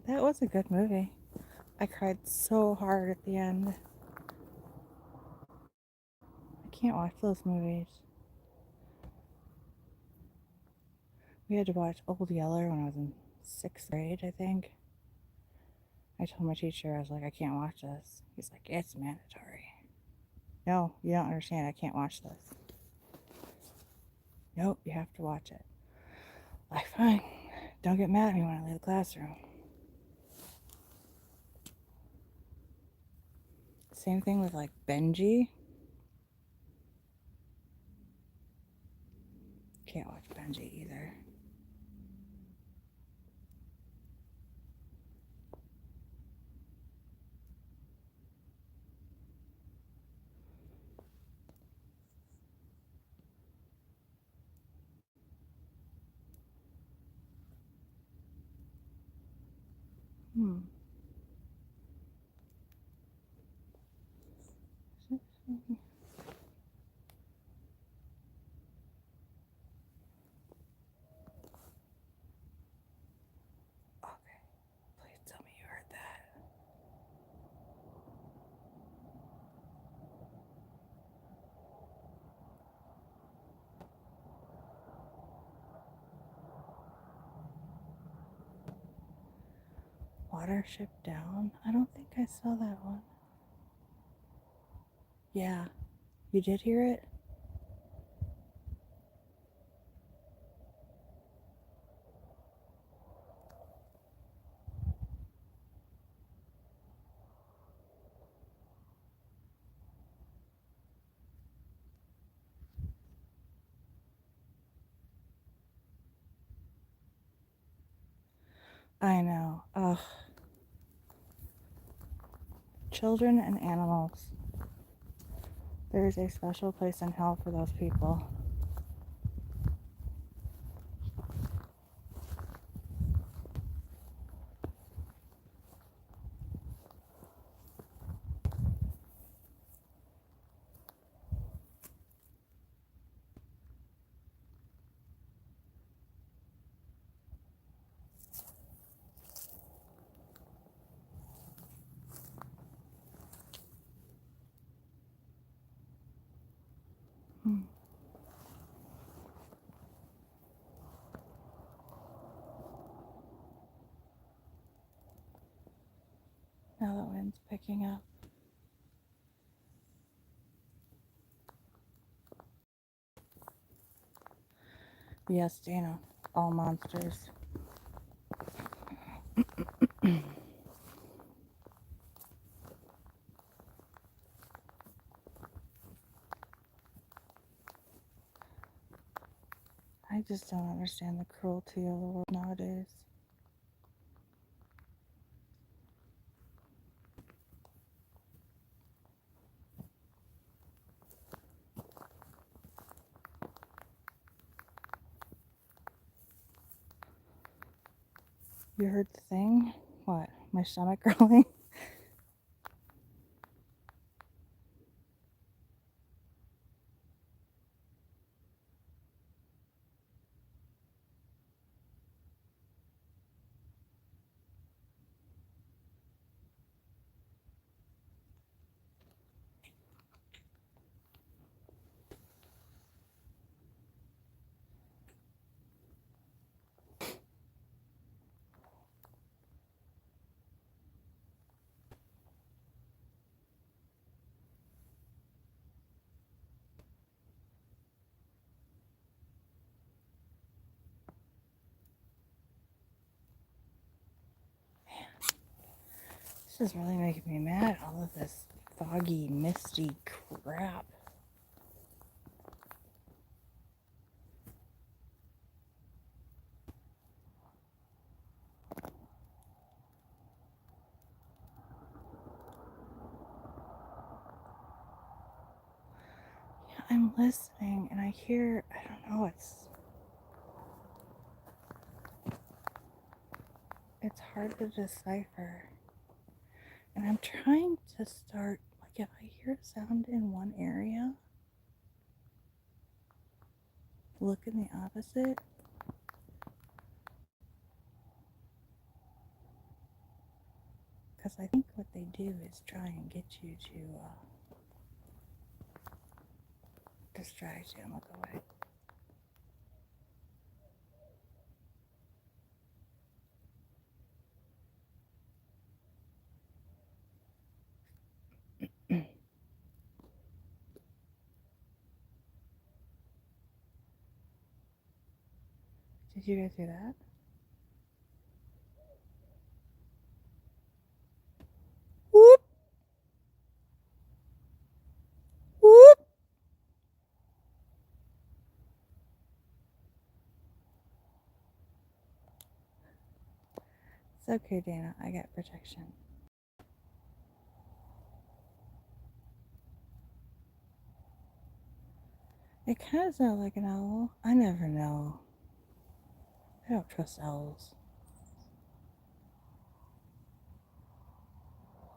[SPEAKER 1] That was a good movie. I cried so hard at the end. I can't watch those movies. We had to watch Old Yeller when I was in 6th grade, I think. I told my teacher, I was like, I can't watch this. He's like, it's mandatory. No, you don't understand. I can't watch this. Nope, you have to watch it. Like, fine. Don't get mad at me when I leave the classroom. Same thing with like Benji. Can't watch Benji either. Hmm. Okay, please tell me you heard that. Watership Down? I don't think I saw that one. Yeah, you did hear it? I know. Ugh. Children and animals. There is a special place in hell for those people. Hmm. Now the wind's picking up. Yes, Dana. All monsters. I just don't understand the cruelty of the world nowadays. You heard the thing? What? My stomach growling? This is really making me mad. All of this foggy, misty crap. Yeah, I'm listening and I hear, I don't know, it's hard to decipher. And I'm trying to start, like, if I hear a sound in one area, look in the opposite. Because I think what they do is try and get you to distract you and look away. Did you guys hear that? Whoop! Whoop! It's okay, Dana. I got protection. It kind of sounds like an owl. I never know. I don't trust owls.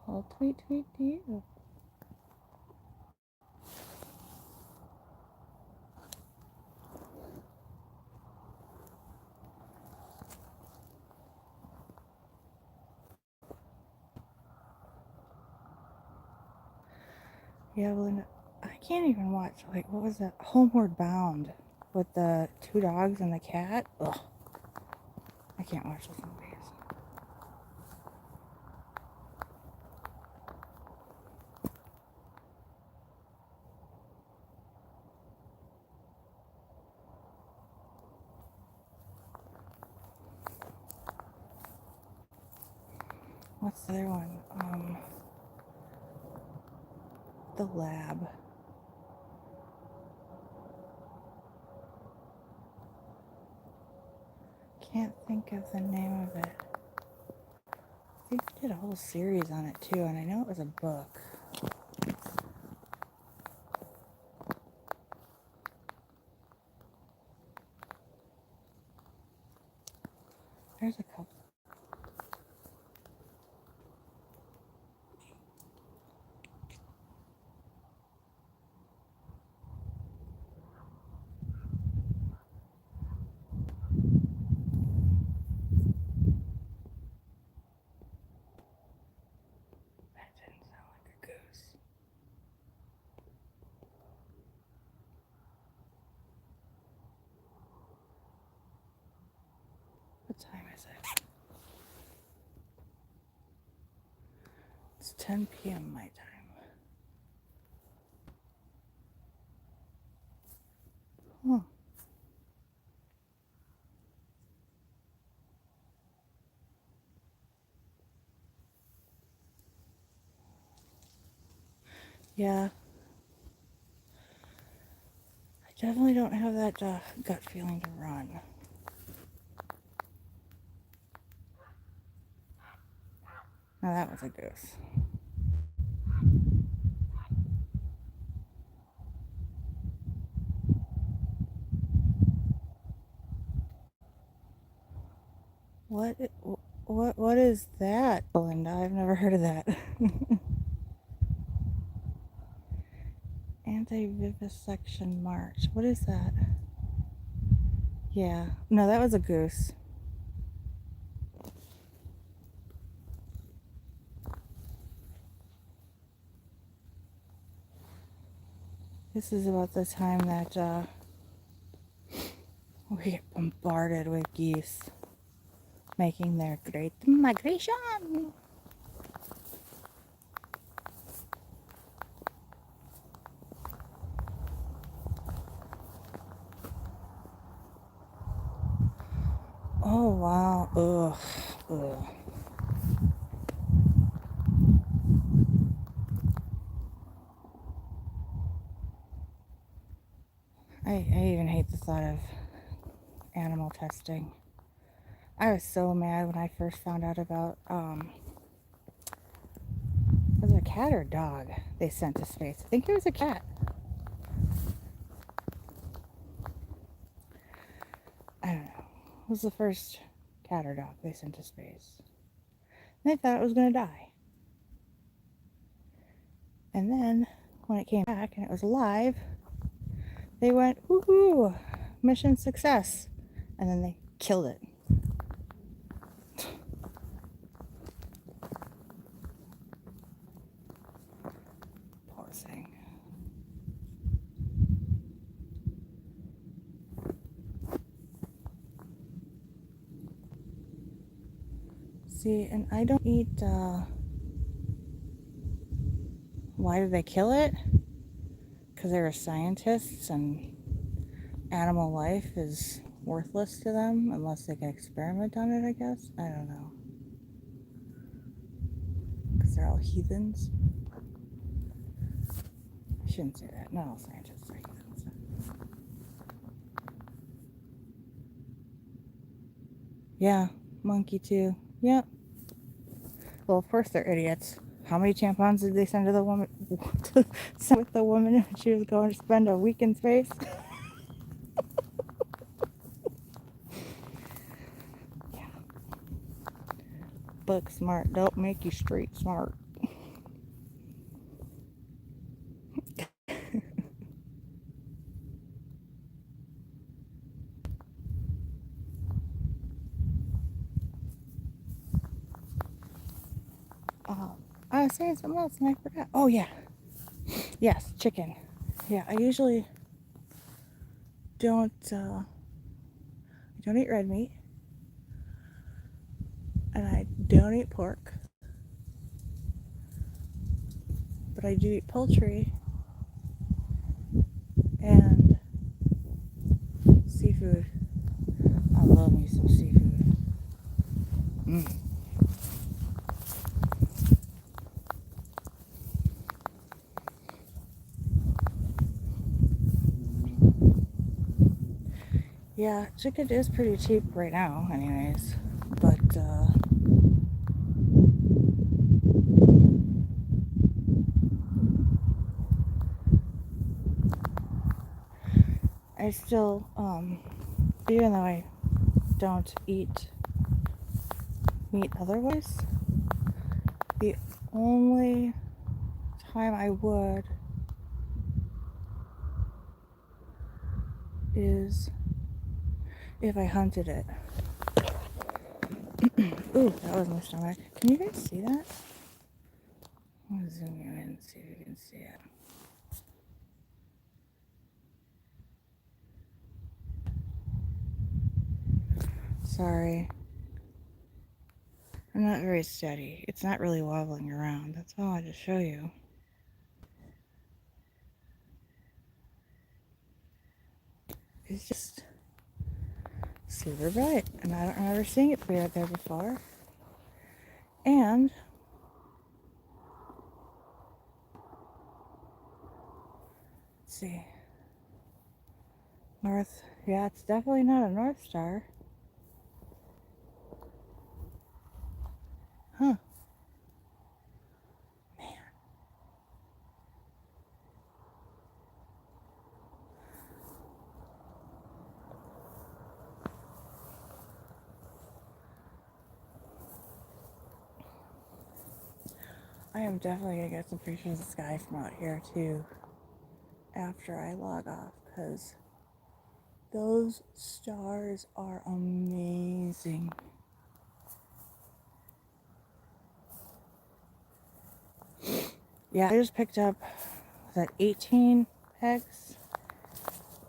[SPEAKER 1] I'll tweet to you. Yeah, Belinda, I can't even watch, like, what was that? Homeward Bound with the 2 dogs and the cat. Ugh. I can't watch those movies. What's the other one? The Lab. Can't think of the name of it. They did a whole series on it too, and I know it was a book. There's a couple. That didn't sound like a goose. What time is it? It's 10 p.m. my time. Huh. Yeah. I definitely don't have that gut feeling to run. Now that was a goose. What is that, Belinda? I've never heard of that. Anti-vivisection march. What is that? Yeah. No, that was a goose. This is about the time that we get bombarded with geese making their great migration. Oh wow. Ugh. Ugh. I even hate the thought of animal testing. I was so mad when I first found out about was it a cat or a dog they sent to space? I think it was a cat. I don't know. It was the first cat or dog they sent to space. And they thought it was gonna die. And then when it came back and it was alive, they went, woohoo, mission success. And then they killed it. Poor thing. See, and I don't eat, why did they kill it? Because they were scientists and animal life is worthless to them unless they can experiment on it, I guess. I don't know. Because they're all heathens. I shouldn't say that. Not all scientists are heathens. Yeah, monkey too. Yep. Well, of course they're idiots. How many tampons did they send to the woman with the woman when she was going to spend a week in space? Yeah. Book smart don't make you street smart. was saying something else and I forgot. Oh, yeah. Yes, chicken. Yeah, I usually don't eat red meat. And I don't eat pork. But I do eat poultry and seafood. I love me some seafood. Mm. Yeah, chicken is pretty cheap right now, anyways. But, I still, even though I don't eat meat otherwise, the only time I would is if I hunted it. Ooh, that was my stomach. Can you guys see that? I'm gonna zoom you in and see if you can see it. Sorry. I'm not very steady. It's not really wobbling around. That's all I wanted to show you. It's just super bright. And I don't remember seeing it be right there before. And let's see. North. Yeah, it's definitely not a North Star. Huh. Man. I am definitely going to get some pictures of the sky from out here too after I log off, because those stars are amazing. Yeah, I just picked up that 18 pegs,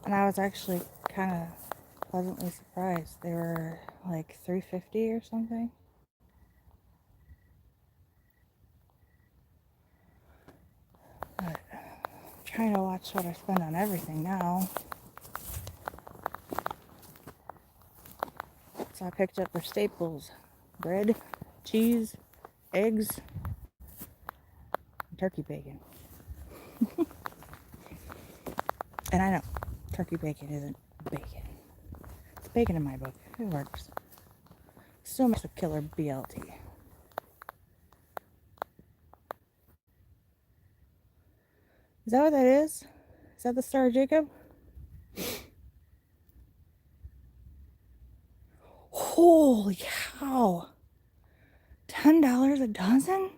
[SPEAKER 1] and I was actually kind of pleasantly surprised. They were like $3.50 or something. But I'm trying to watch what I spend on everything now. So I picked up their staples: bread, cheese, eggs, and turkey bacon. And I know turkey bacon isn't bacon. It's bacon in my book. It works. So much a killer BLT. Is that what that is? Is that the Star of Jacob? Holy cow! $10 a dozen?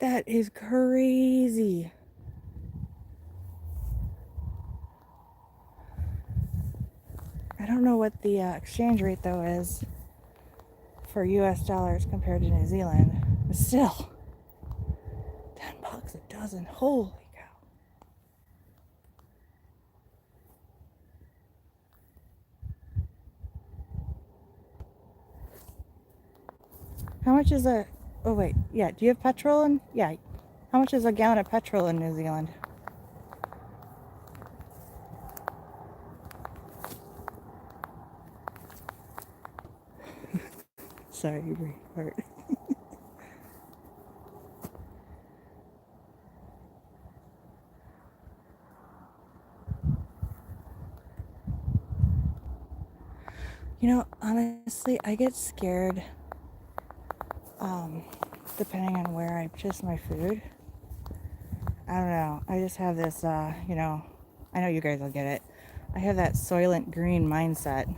[SPEAKER 1] That is crazy. I don't know what the exchange rate though is for US dollars compared to New Zealand, but still, $10 a dozen. Holy cow. How much is a... Oh wait, yeah, do you have petrol in... Yeah. How much is a gallon of petrol in New Zealand? Sorry, you breathe hurt. You know, honestly, I get scared, depending on where I purchase my food. I don't know. I just have this, you know, I know you guys will get it. I have that Soylent Green mindset.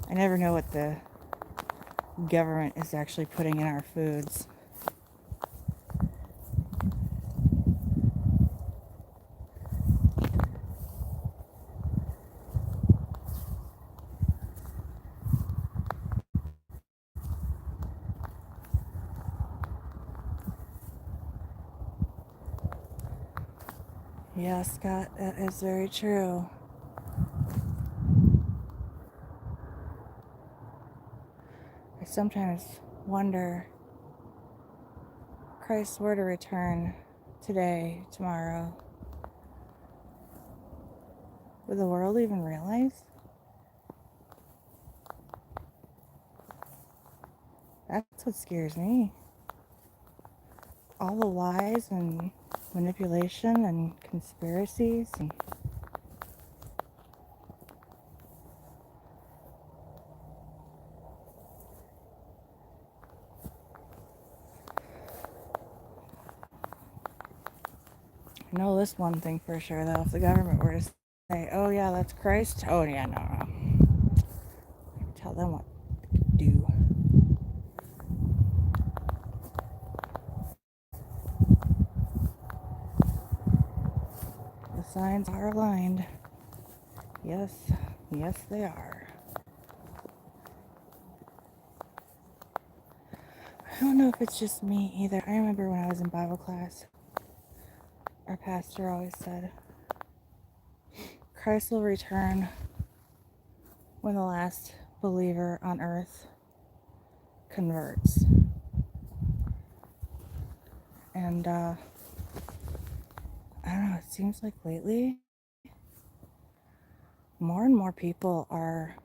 [SPEAKER 1] I never know what the government is actually putting in our foods. Yes, Scott, that is very true. I sometimes wonder, if Christ were to return today, tomorrow, would the world even realize? That's what scares me. All the lies and manipulation and conspiracies and I know this one thing for sure though, if the government were to say, oh yeah, that's Christ, oh yeah, no. Tell them what to do. The signs are aligned. Yes, yes they are. I don't know if it's just me either. I remember when I was in Bible class, our pastor always said, Christ will return when the last believer on earth converts. And I don't know, it seems like lately more and more people are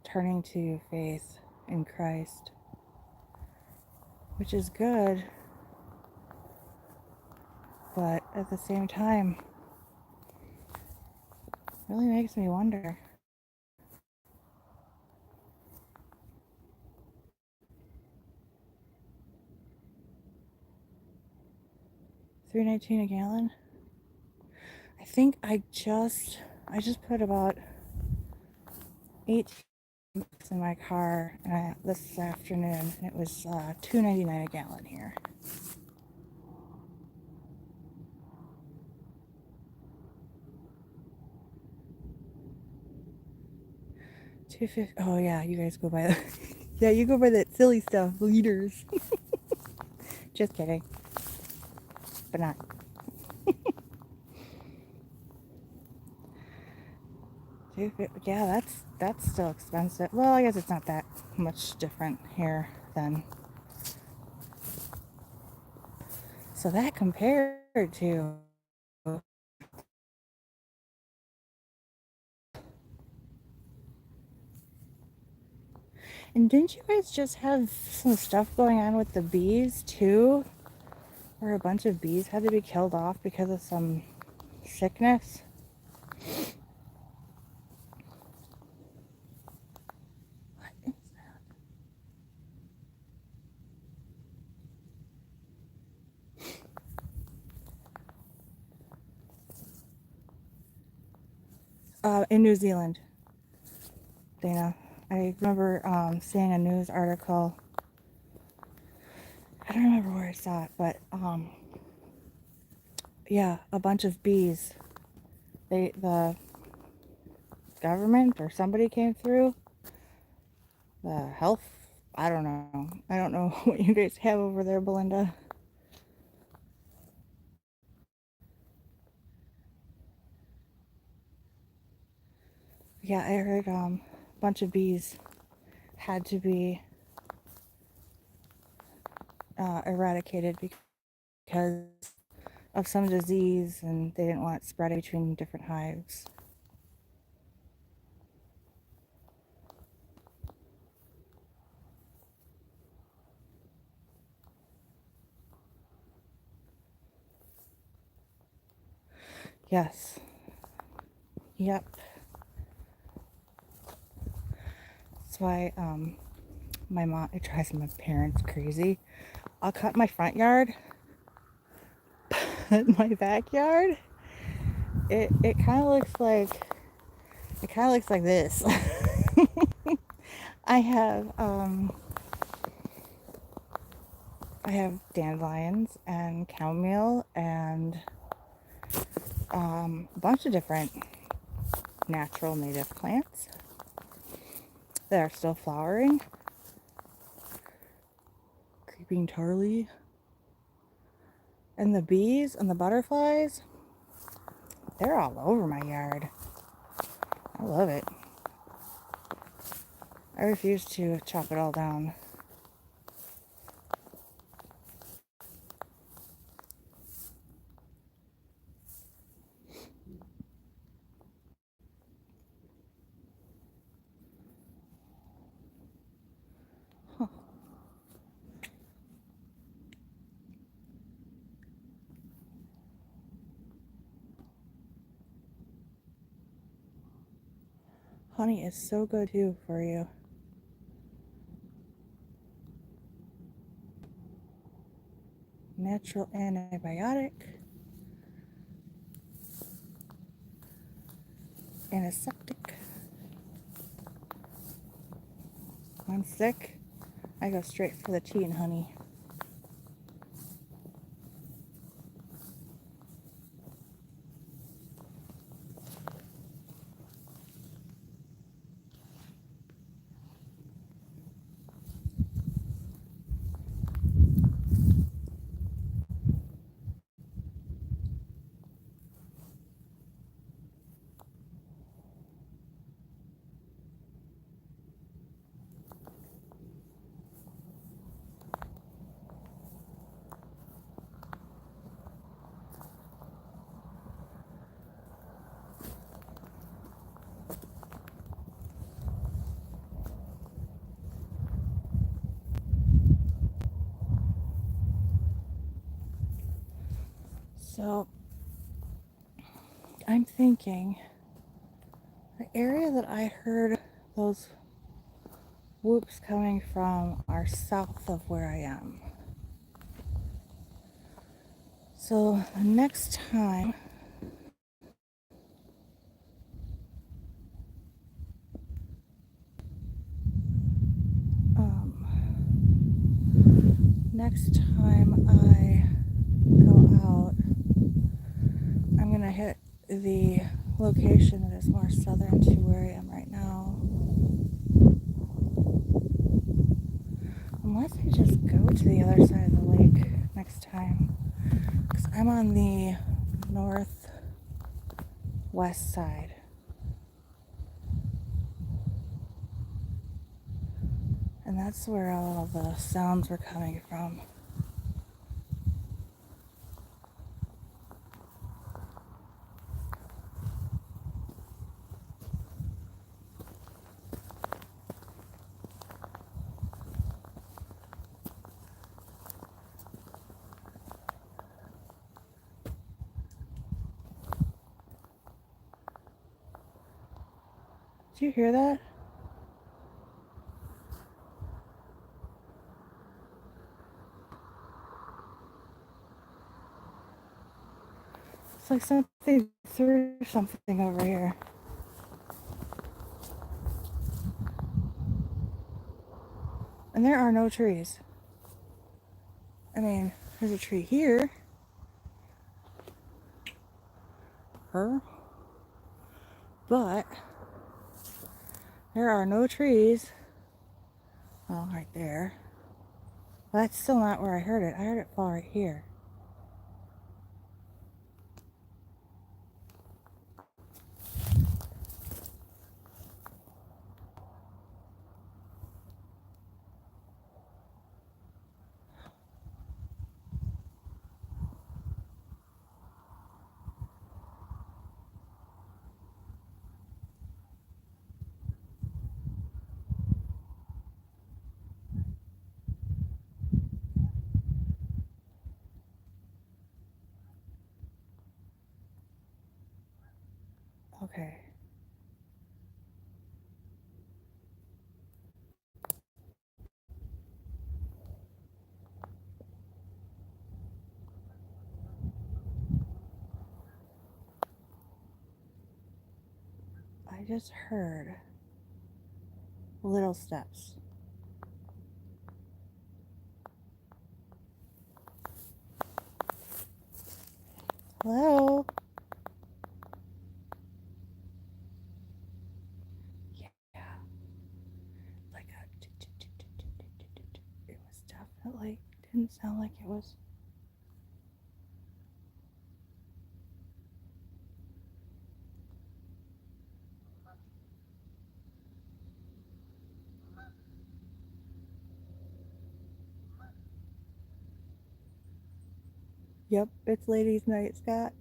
[SPEAKER 1] turning to faith in Christ, which is good, but at the same time, really makes me wonder. $3.19 a gallon. I think I just put about 8 in my car this afternoon, and it was $2.99 a gallon here. $2.50. Oh yeah, you guys go by that. Yeah, you go by that silly stuff, liters. Just kidding, but not. Yeah, that's still expensive. Well, I guess it's not that much different here then. So that compared to, and didn't you guys just have some stuff going on with the bees too? Where a bunch of bees had to be killed off because of some sickness? In New Zealand, Dana. I remember seeing a news article. I don't remember where I saw it, but yeah, a bunch of bees. The government or somebody came through. The health. I don't know. I don't know what you guys have over there, Belinda. Yeah, I heard a bunch of bees had to be eradicated because of some disease, and they didn't want it spreading between different hives. Yes. Yep. That's why my mom, it drives my parents crazy. I'll cut my front yard, but my backyard, it kind of looks like this. I have dandelions and chamomile and a bunch of different natural native plants that are still flowering. Creeping Charlie. And the bees and the butterflies, They're all over my yard. I love it. I refuse to chop it all down. Huh. Honey is so good too for you. Natural antibiotic. Antiseptic. When I'm sick, I go straight for the tea and honey. So, I'm thinking the area that I heard those whoops coming from are south of where I am. So, the next time next time I go out, I'm gonna hit the location that is more southern to where I am right now. Unless I just go to the other side of the lake next time. Because I'm on the northwest side. And that's where all of the sounds were coming from. Did you hear that? It's like something threw something over here. And there are no trees. I mean, there's a tree here. But there are no trees. Oh, right there. But that's still not where I heard it. I heard it fall right here. Okay. I just heard little steps. Hello? Yeah. Like a... It was definitely... Didn't sound like it was... Yep, it's ladies' night, Scott.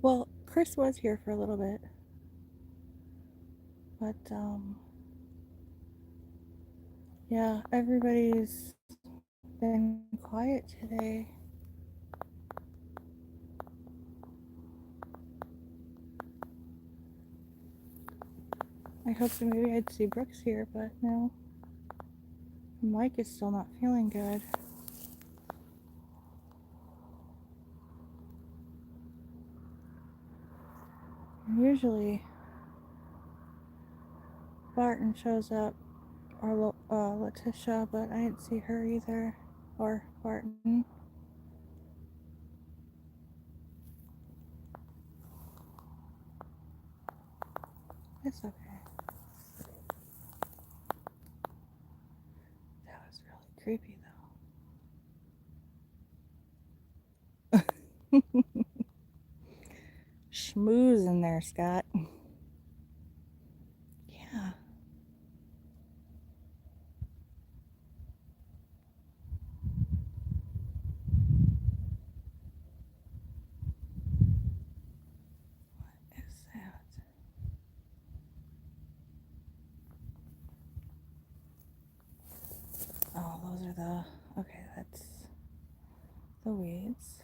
[SPEAKER 1] Well, Chris was here for a little bit, but yeah, everybody's been quiet today. I hoped that maybe I'd see Brooks here, but no. Mike is still not feeling good. Usually, Barton shows up, or Letitia, but I didn't see her either, or Barton. It's okay. That was really creepy, though. Schmooze in there, Scott. Yeah. What is that? Oh, those are the... Okay, that's the weeds.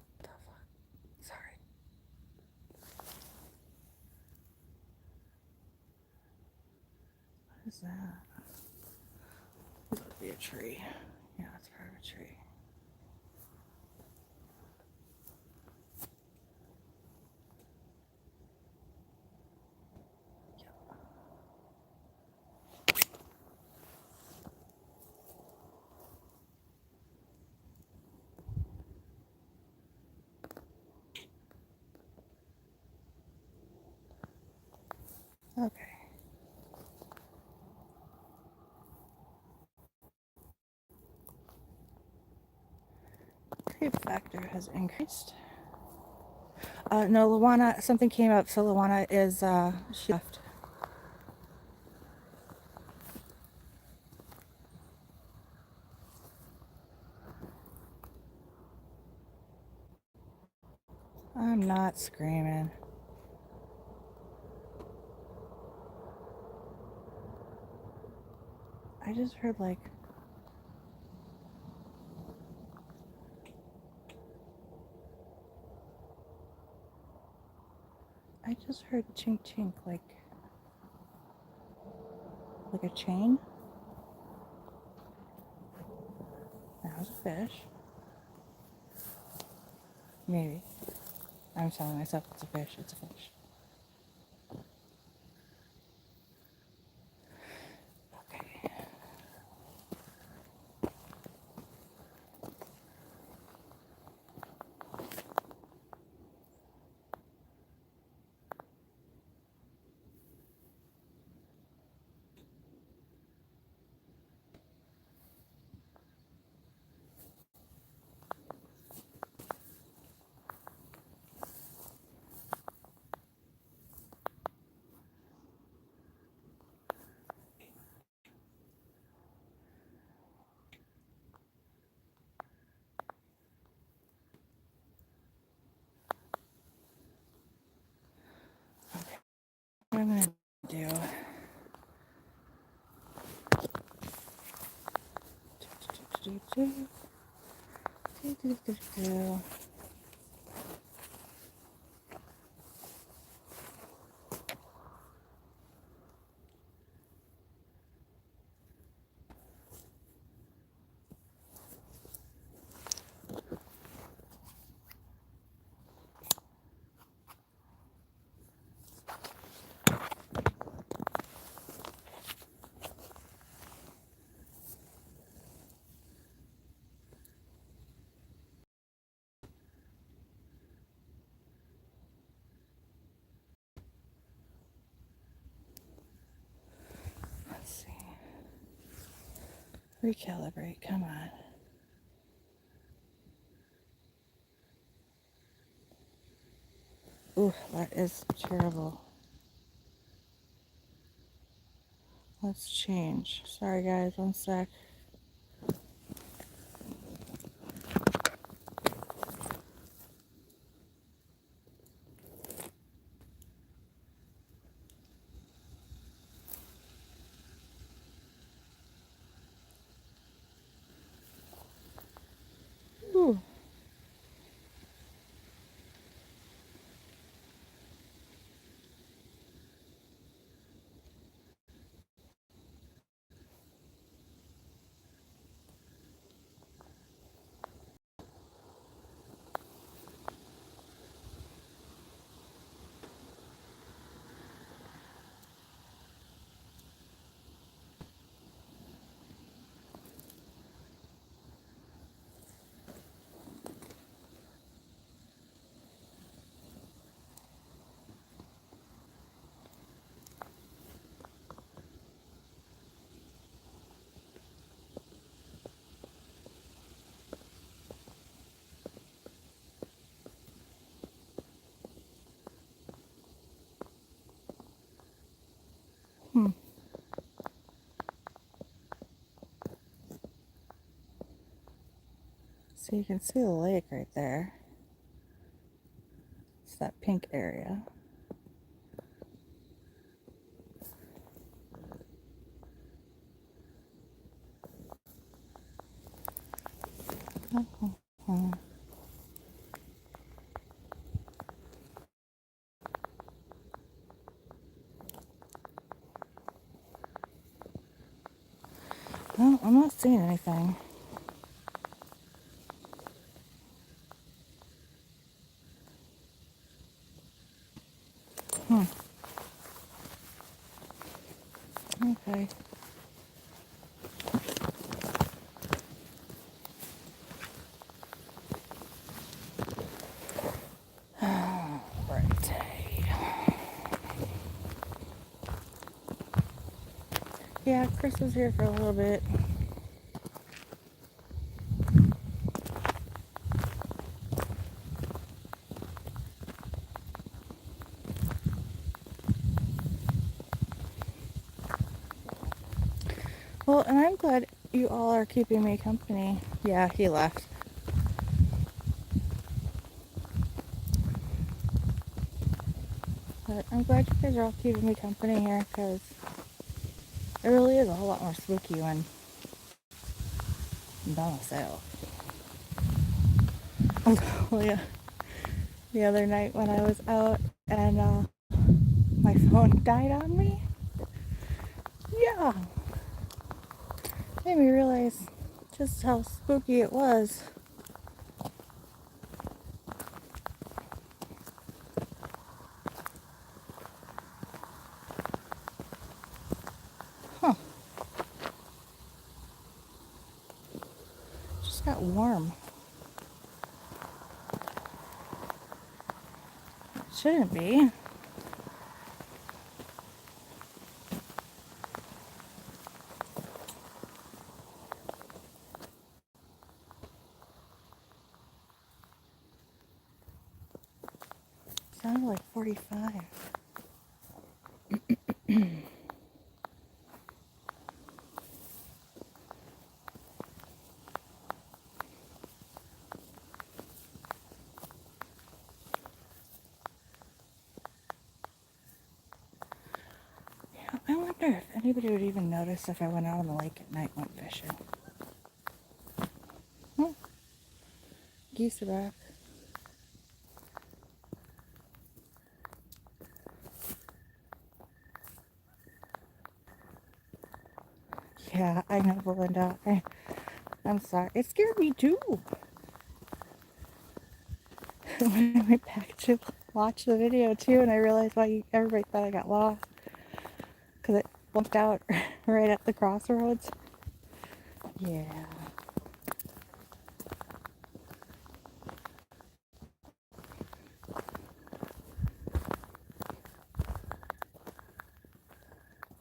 [SPEAKER 1] What the fuck? Sorry. What is that? This would be a tree. Yeah, it's part of a tree. Okay. Creep factor has increased. No, Luana, something came up, so Luana is, she left. I'm not screaming. I just heard, like... I just heard chink chink, like a chain. That was a fish. Maybe. I'm telling myself it's a fish. It's a fish. Okay. What I'm gonna do... Recalibrate, come on. Ooh, that is terrible. Let's change. Sorry guys, one sec. Ooh. So you can see the lake right there. It's that pink area. Well, I'm not seeing anything. Okay. Right. Yeah, Chris was here for a little bit. Well, and I'm glad you all are keeping me company. Yeah, he left. But I'm glad you guys are all keeping me company here, because it really is a whole lot more spooky when I'm by myself. Well, yeah. The other night when I was out and my phone died on me. Yeah. Made me realize just how spooky it was. Huh. Just got warm. It shouldn't be. Sounded like 45. I wonder if anybody would even notice if I went out on the lake at night and went fishing. Oh, geese are back. Yeah, I know, Belinda. I'm sorry. It scared me too. When I went back to watch the video too, and I realized why everybody thought I got lost. Because it lumped out right at the crossroads. Yeah.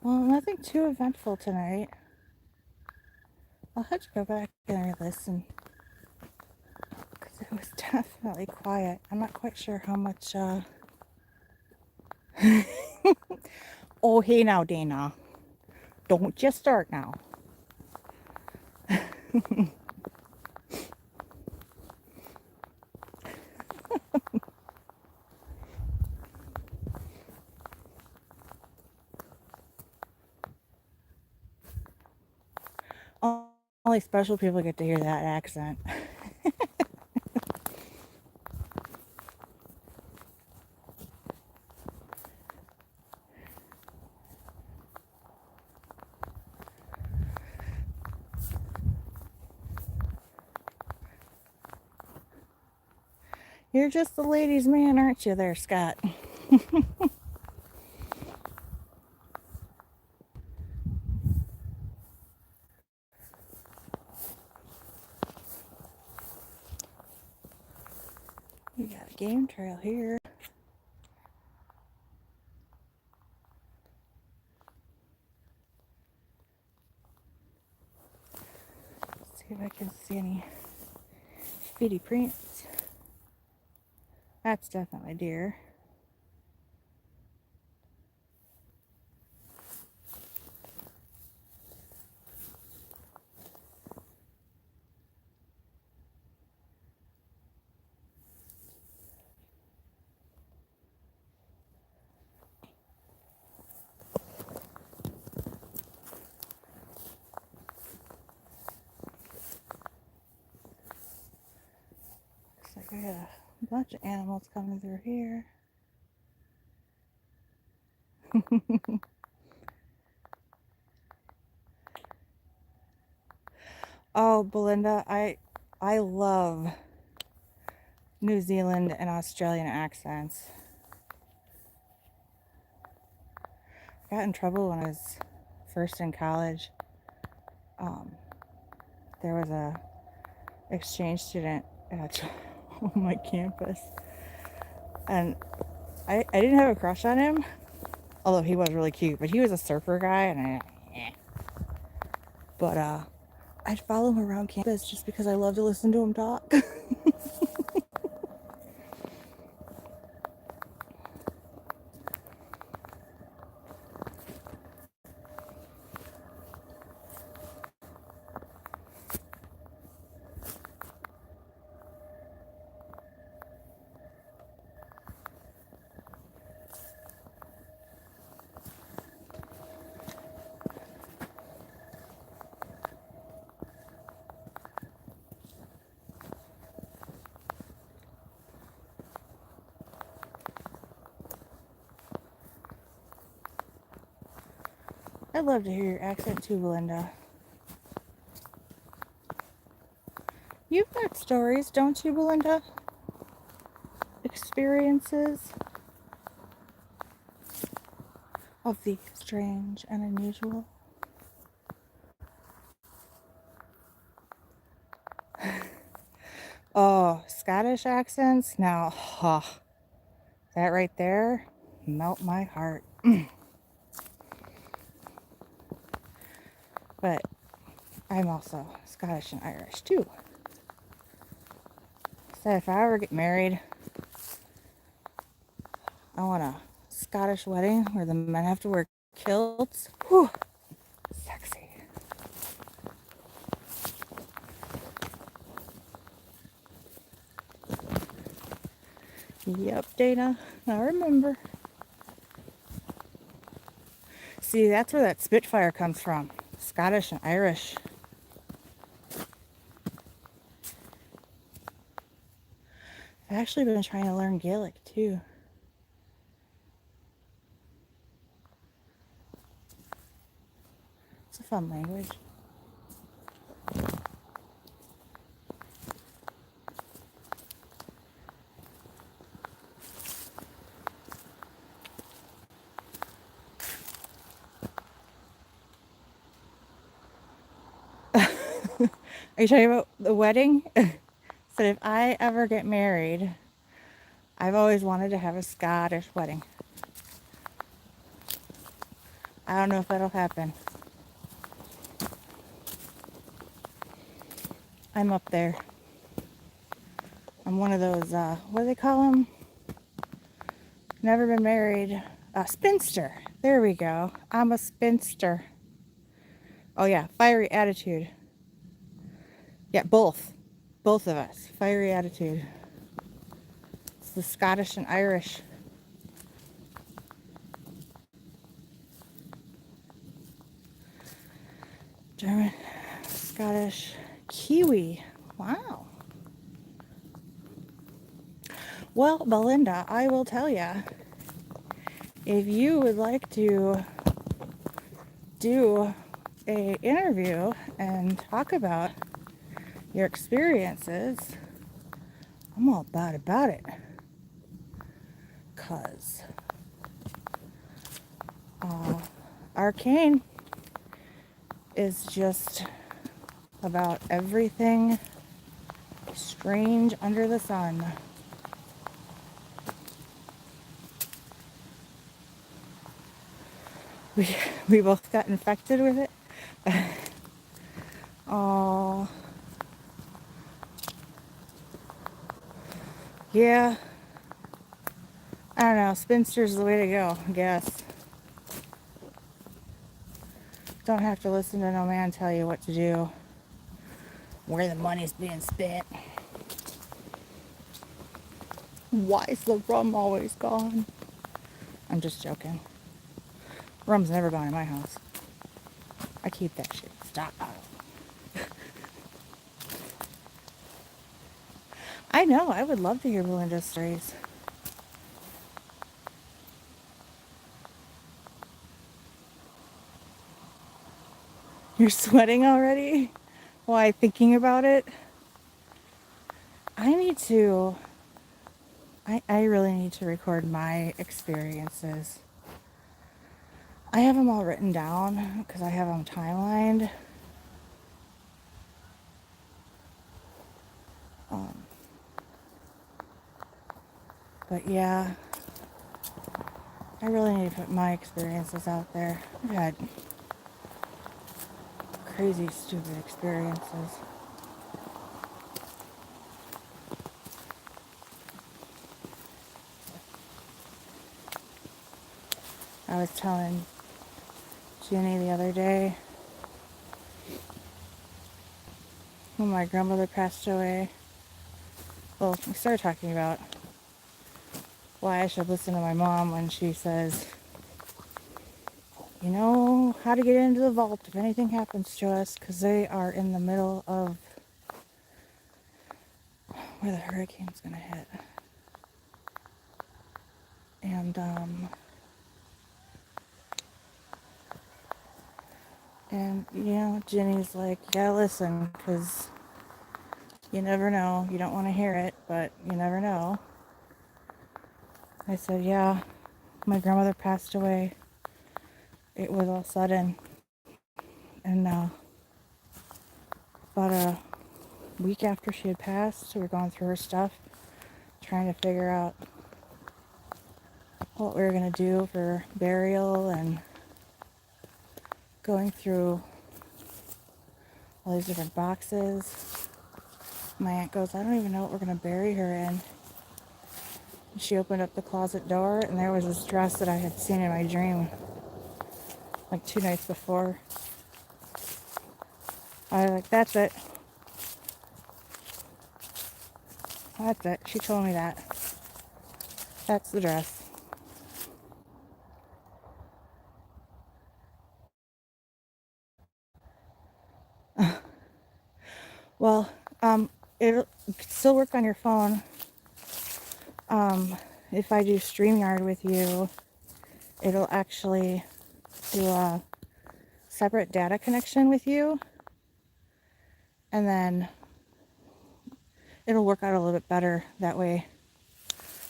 [SPEAKER 1] Well, nothing too eventful tonight. I'll have to go back and listen because it was definitely quiet. I'm not quite sure how much. Oh, hey now, Dana. Don't just start now. Only special people get to hear that accent. You're just the ladies' man, aren't you there, Scott? We got a game trail here. Let's see if I can see any speedy prints. That's definitely deer. Looks like we got a bunch of animals coming through here. Oh, Belinda, I love New Zealand and Australian accents. I got in trouble when I was first in college. There was a exchange student at my campus, and I didn't have a crush on him, although he was really cute, but he was a surfer guy, and but I'd follow him around campus just because I love to listen to him talk. I'd love to hear your accent too, Belinda. You've got stories, don't you, Belinda? Experiences of the strange and unusual. Oh, Scottish accents? Now, that right there, melt my heart. But I'm also Scottish and Irish too. So if I ever get married, I want a Scottish wedding where the men have to wear kilts. Whew, sexy. Yep, Dana, I remember. See, that's where that Spitfire comes from. Scottish and Irish. I've actually been trying to learn Gaelic too. It's a fun language. Are you talking about the wedding? So if I ever get married, I've always wanted to have a Scottish wedding. I don't know if that'll happen. I'm up there. I'm one of those, what do they call them? Never been married. A spinster. There we go. I'm a spinster. Oh yeah, fiery attitude. Yeah, both. Both of us. Fiery attitude. It's the Scottish and Irish. German, Scottish, Kiwi. Wow. Well, Belinda, I will tell you, if you would like to do a interview and talk about your experiences, I'm all about it. Cause Arcane is just about everything strange under the sun. We both got infected with it. Oh, yeah. I don't know. Spinster's the way to go, I guess. Don't have to listen to no man tell you what to do. Where the money's being spent. Why is the rum always gone? I'm just joking. Rum's never gone in my house. I keep that shit stockpiled. I know. I would love to hear Belinda's stories. You're sweating already? Why, thinking about it? I need to... I really need to record my experiences. I have them all written down because I have them timelined. But yeah, I really need to put my experiences out there. I've had crazy, stupid experiences. I was telling Jenny the other day when my grandmother passed away. Well, we started talking about why I should listen to my mom when she says, you know how to get into the vault if anything happens to us, because they are in the middle of where the hurricane's going to hit. And you know, Jenny's like, you gotta listen, because you never know. You don't want to hear it, but you never know. I said, yeah, my grandmother passed away. It was all sudden. And about a week after she had passed, we were going through her stuff, trying to figure out what we were going to do for burial, and going through all these different boxes. My aunt goes, I don't even know what we're going to bury her in. She opened up the closet door, and there was this dress that I had seen in my dream like 2 nights before. I was like, that's it. That's it. She told me that. That's the dress. Well, it'll still work on your phone. If I do StreamYard with you, it'll actually do a separate data connection with you, and then it'll work out a little bit better that way.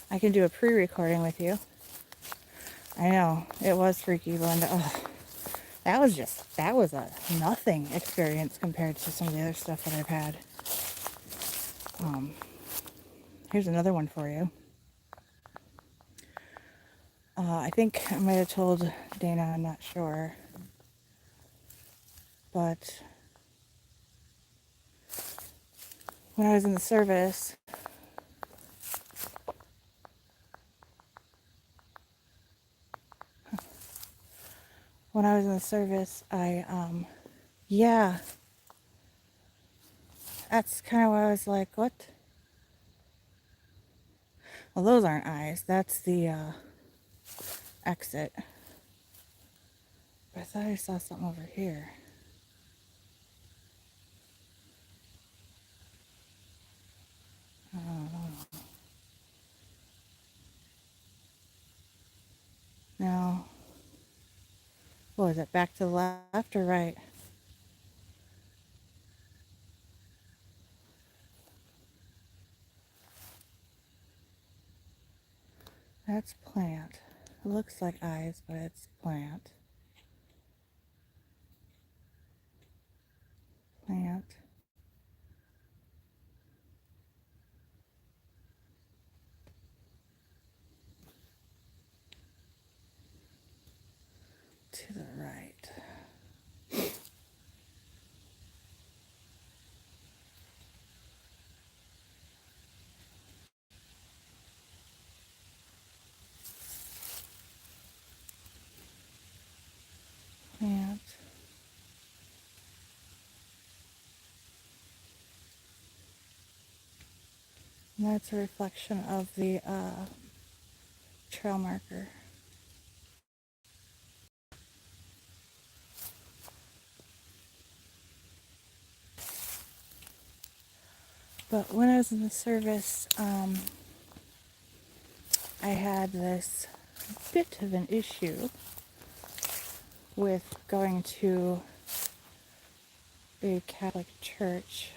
[SPEAKER 1] I can do a pre-recording with you. I know, it was freaky, Belinda. Oh, that was a nothing experience compared to some of the other stuff that I've had. Here's another one for you. I think I might have told Dana, I'm not sure. But when I was in the service, yeah, that's kind of why I was like, what? Well, those aren't eyes. That's the exit. But I thought I saw something over here. Oh, no. What was it? Back to the left or right? That's plant. It looks like eyes, but it's plant. Plant. To the right. Plant. And that's a reflection of the trail marker. But when I was in the service, I had this bit of an issue with going to a Catholic church.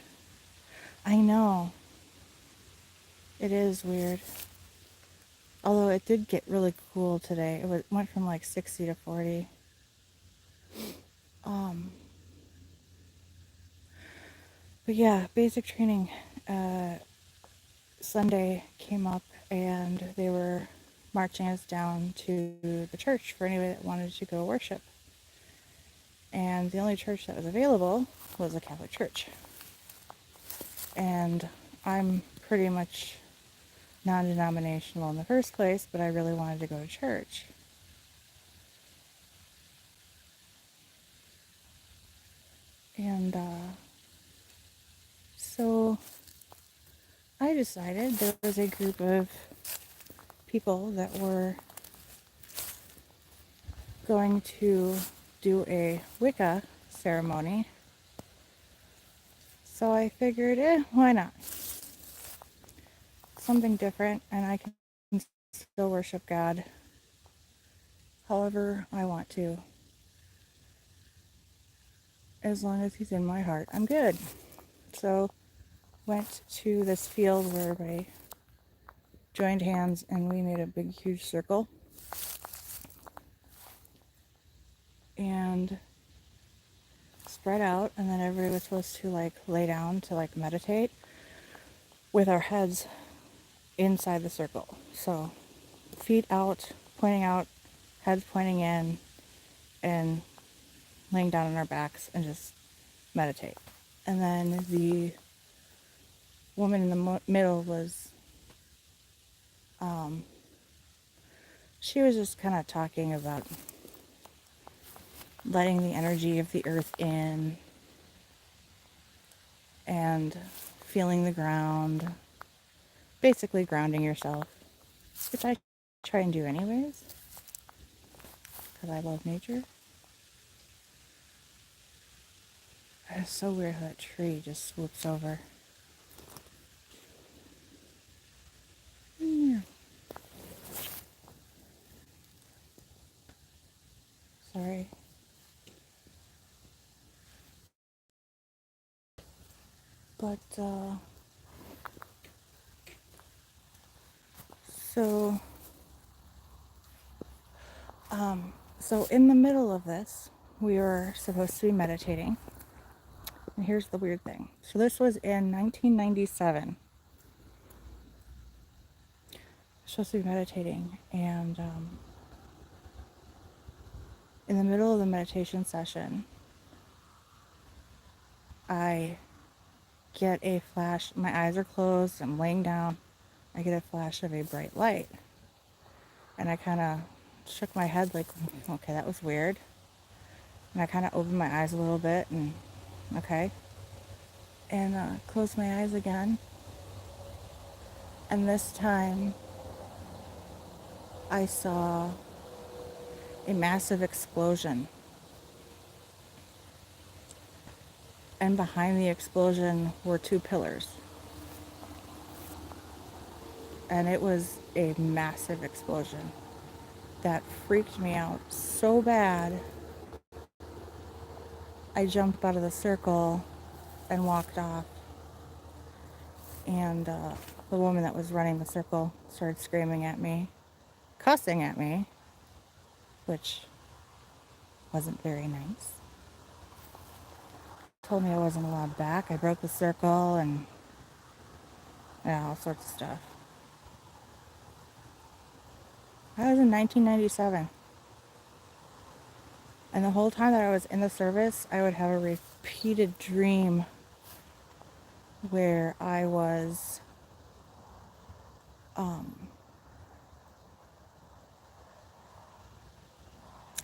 [SPEAKER 1] I know. It is weird. Although it did get really cool today. Went from like 60 to 40. But yeah, basic training. Sunday came up and they were marching us down to the church for anybody that wanted to go worship. And the only church that was available was a Catholic church. And I'm pretty much non-denominational in the first place, but I really wanted to go to church. And so I decided there was a group of people that were going to do a Wicca ceremony. So I figured, why not? Something different, and I can still worship God however I want to. As long as he's in my heart, I'm good. So went to this field where everybody joined hands and we made a big huge circle. And spread out, and then everybody was supposed to like lay down to like meditate with our heads inside the circle. So feet out, pointing out, heads pointing in, and laying down on our backs and just meditate. And then the woman in the middle was, she was just kind of talking about letting the energy of the earth in and feeling the ground, basically grounding yourself, which I try and do anyways, because I love nature. It's so weird how that tree just swoops over. Yeah. Sorry. But, so, so in the middle of this, we were supposed to be meditating. And here's the weird thing. So this was in 1997. Supposed to be meditating, and in the middle of the meditation session, I get a flash. My eyes are closed. I'm laying down. I get a flash of a bright light. And I kind of shook my head like, okay, that was weird. And I kind of opened my eyes a little bit and, okay. And closed my eyes again. And this time I saw a massive explosion. And behind the explosion were two pillars. And it was a massive explosion that freaked me out so bad. I jumped out of the circle and walked off. And the woman that was running the circle started screaming at me, cussing at me, which wasn't very nice. Told me I wasn't allowed back. I broke the circle and yeah, all sorts of stuff. I was in 1997. And the whole time that I was in the service, I would have a repeated dream where I was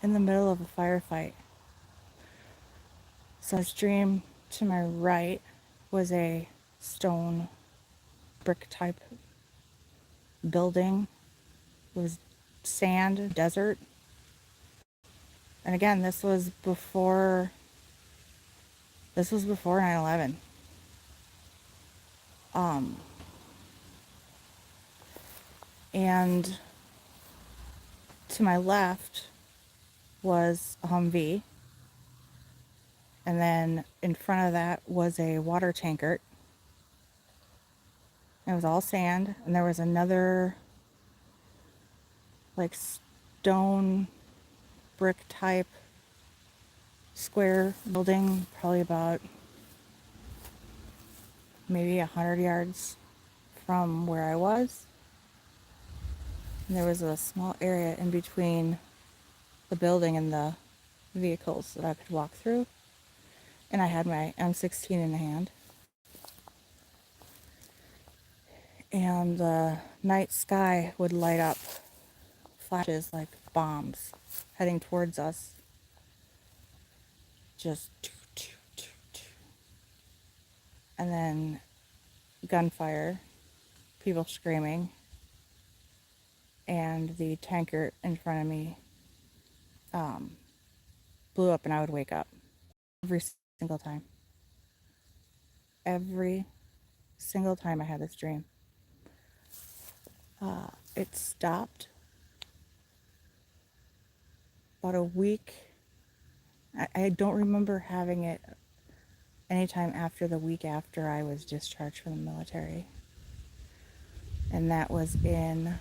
[SPEAKER 1] in the middle of a firefight. So this dream to my right was a stone brick type building. It was sand, desert. And again, this was before 9/11. And to my left was a Humvee. And then in front of that was a water tanker. It was all sand. And there was another like stone brick type square building, probably about maybe 100 yards from where I was. And there was a small area in between the building and the vehicles that I could walk through. And I had my M16 in hand. And the night sky would light up flashes like bombs heading towards us. Just and then gunfire, people screaming, and the tanker in front of me blew up and I would wake up every single time. Every single time I had this dream. It stopped about a week. I don't remember having it anytime after the week after I was discharged from the military. And that was in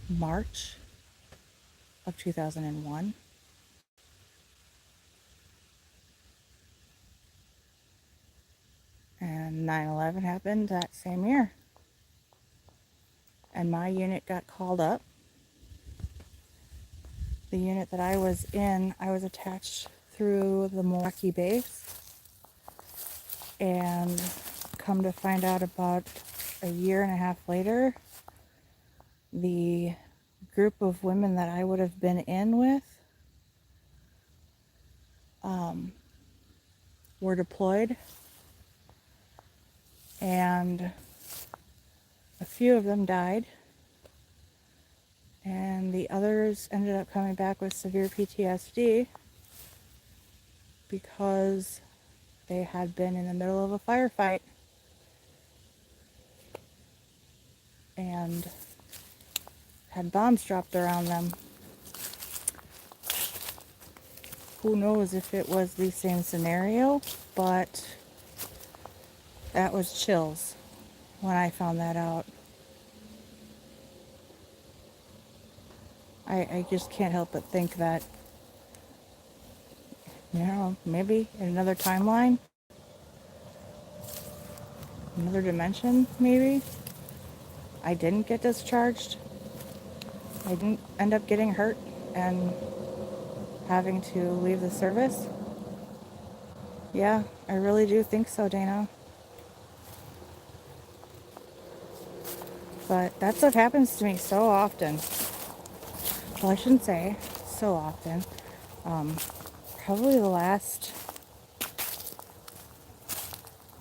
[SPEAKER 1] March of 2001. And 9/11 happened that same year. And my unit got called up. The unit that I was in, I was attached through the Milwaukee base. And come to find out about a year and a half later, the group of women that I would have been in with were deployed. And a few of them died. And the others ended up coming back with severe PTSD because they had been in the middle of a firefight and had bombs dropped around them. Who knows if it was the same scenario, but that was chills when I found that out. I just can't help but think that, maybe in another timeline, another dimension, maybe, I didn't get discharged. I didn't end up getting hurt and having to leave the service. Yeah, I really do think so, Dana. But that stuff happens to me so often. Well, I shouldn't say so often. Probably the last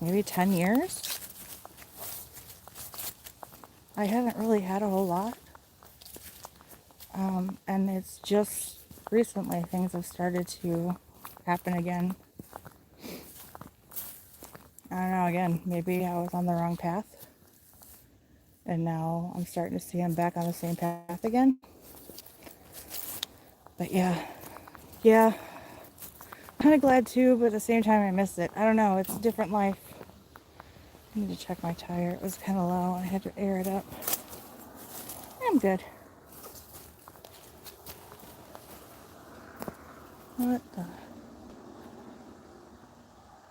[SPEAKER 1] maybe 10 years. I haven't really had a whole lot. And it's just recently things have started to happen again. I don't know, again, maybe I was on the wrong path. And now I'm starting to see I'm back on the same path again. But yeah, kind of glad too, but at the same time I miss it. I don't know, it's a different life. I need to check my tire. It was kind of low. I had to air it up. I'm good. What the?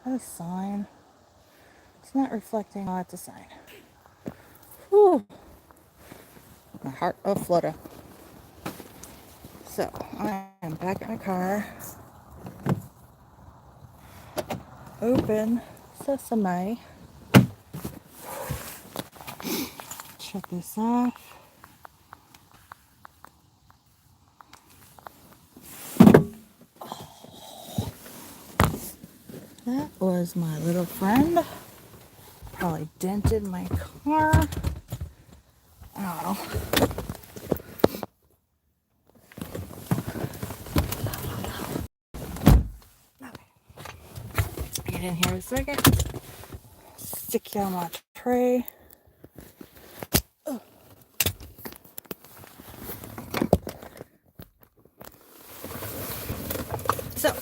[SPEAKER 1] That's a sign. It's not reflecting. Oh, it's a sign. Whew. My heart will flutter. So, I am back in my car. Open sesame. Shut this off. That was my little friend. Probably dented my car. Oh. Get in here a second. Stick you on my tray. So,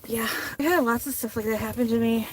[SPEAKER 1] yeah, I had lots of stuff like that happen to me.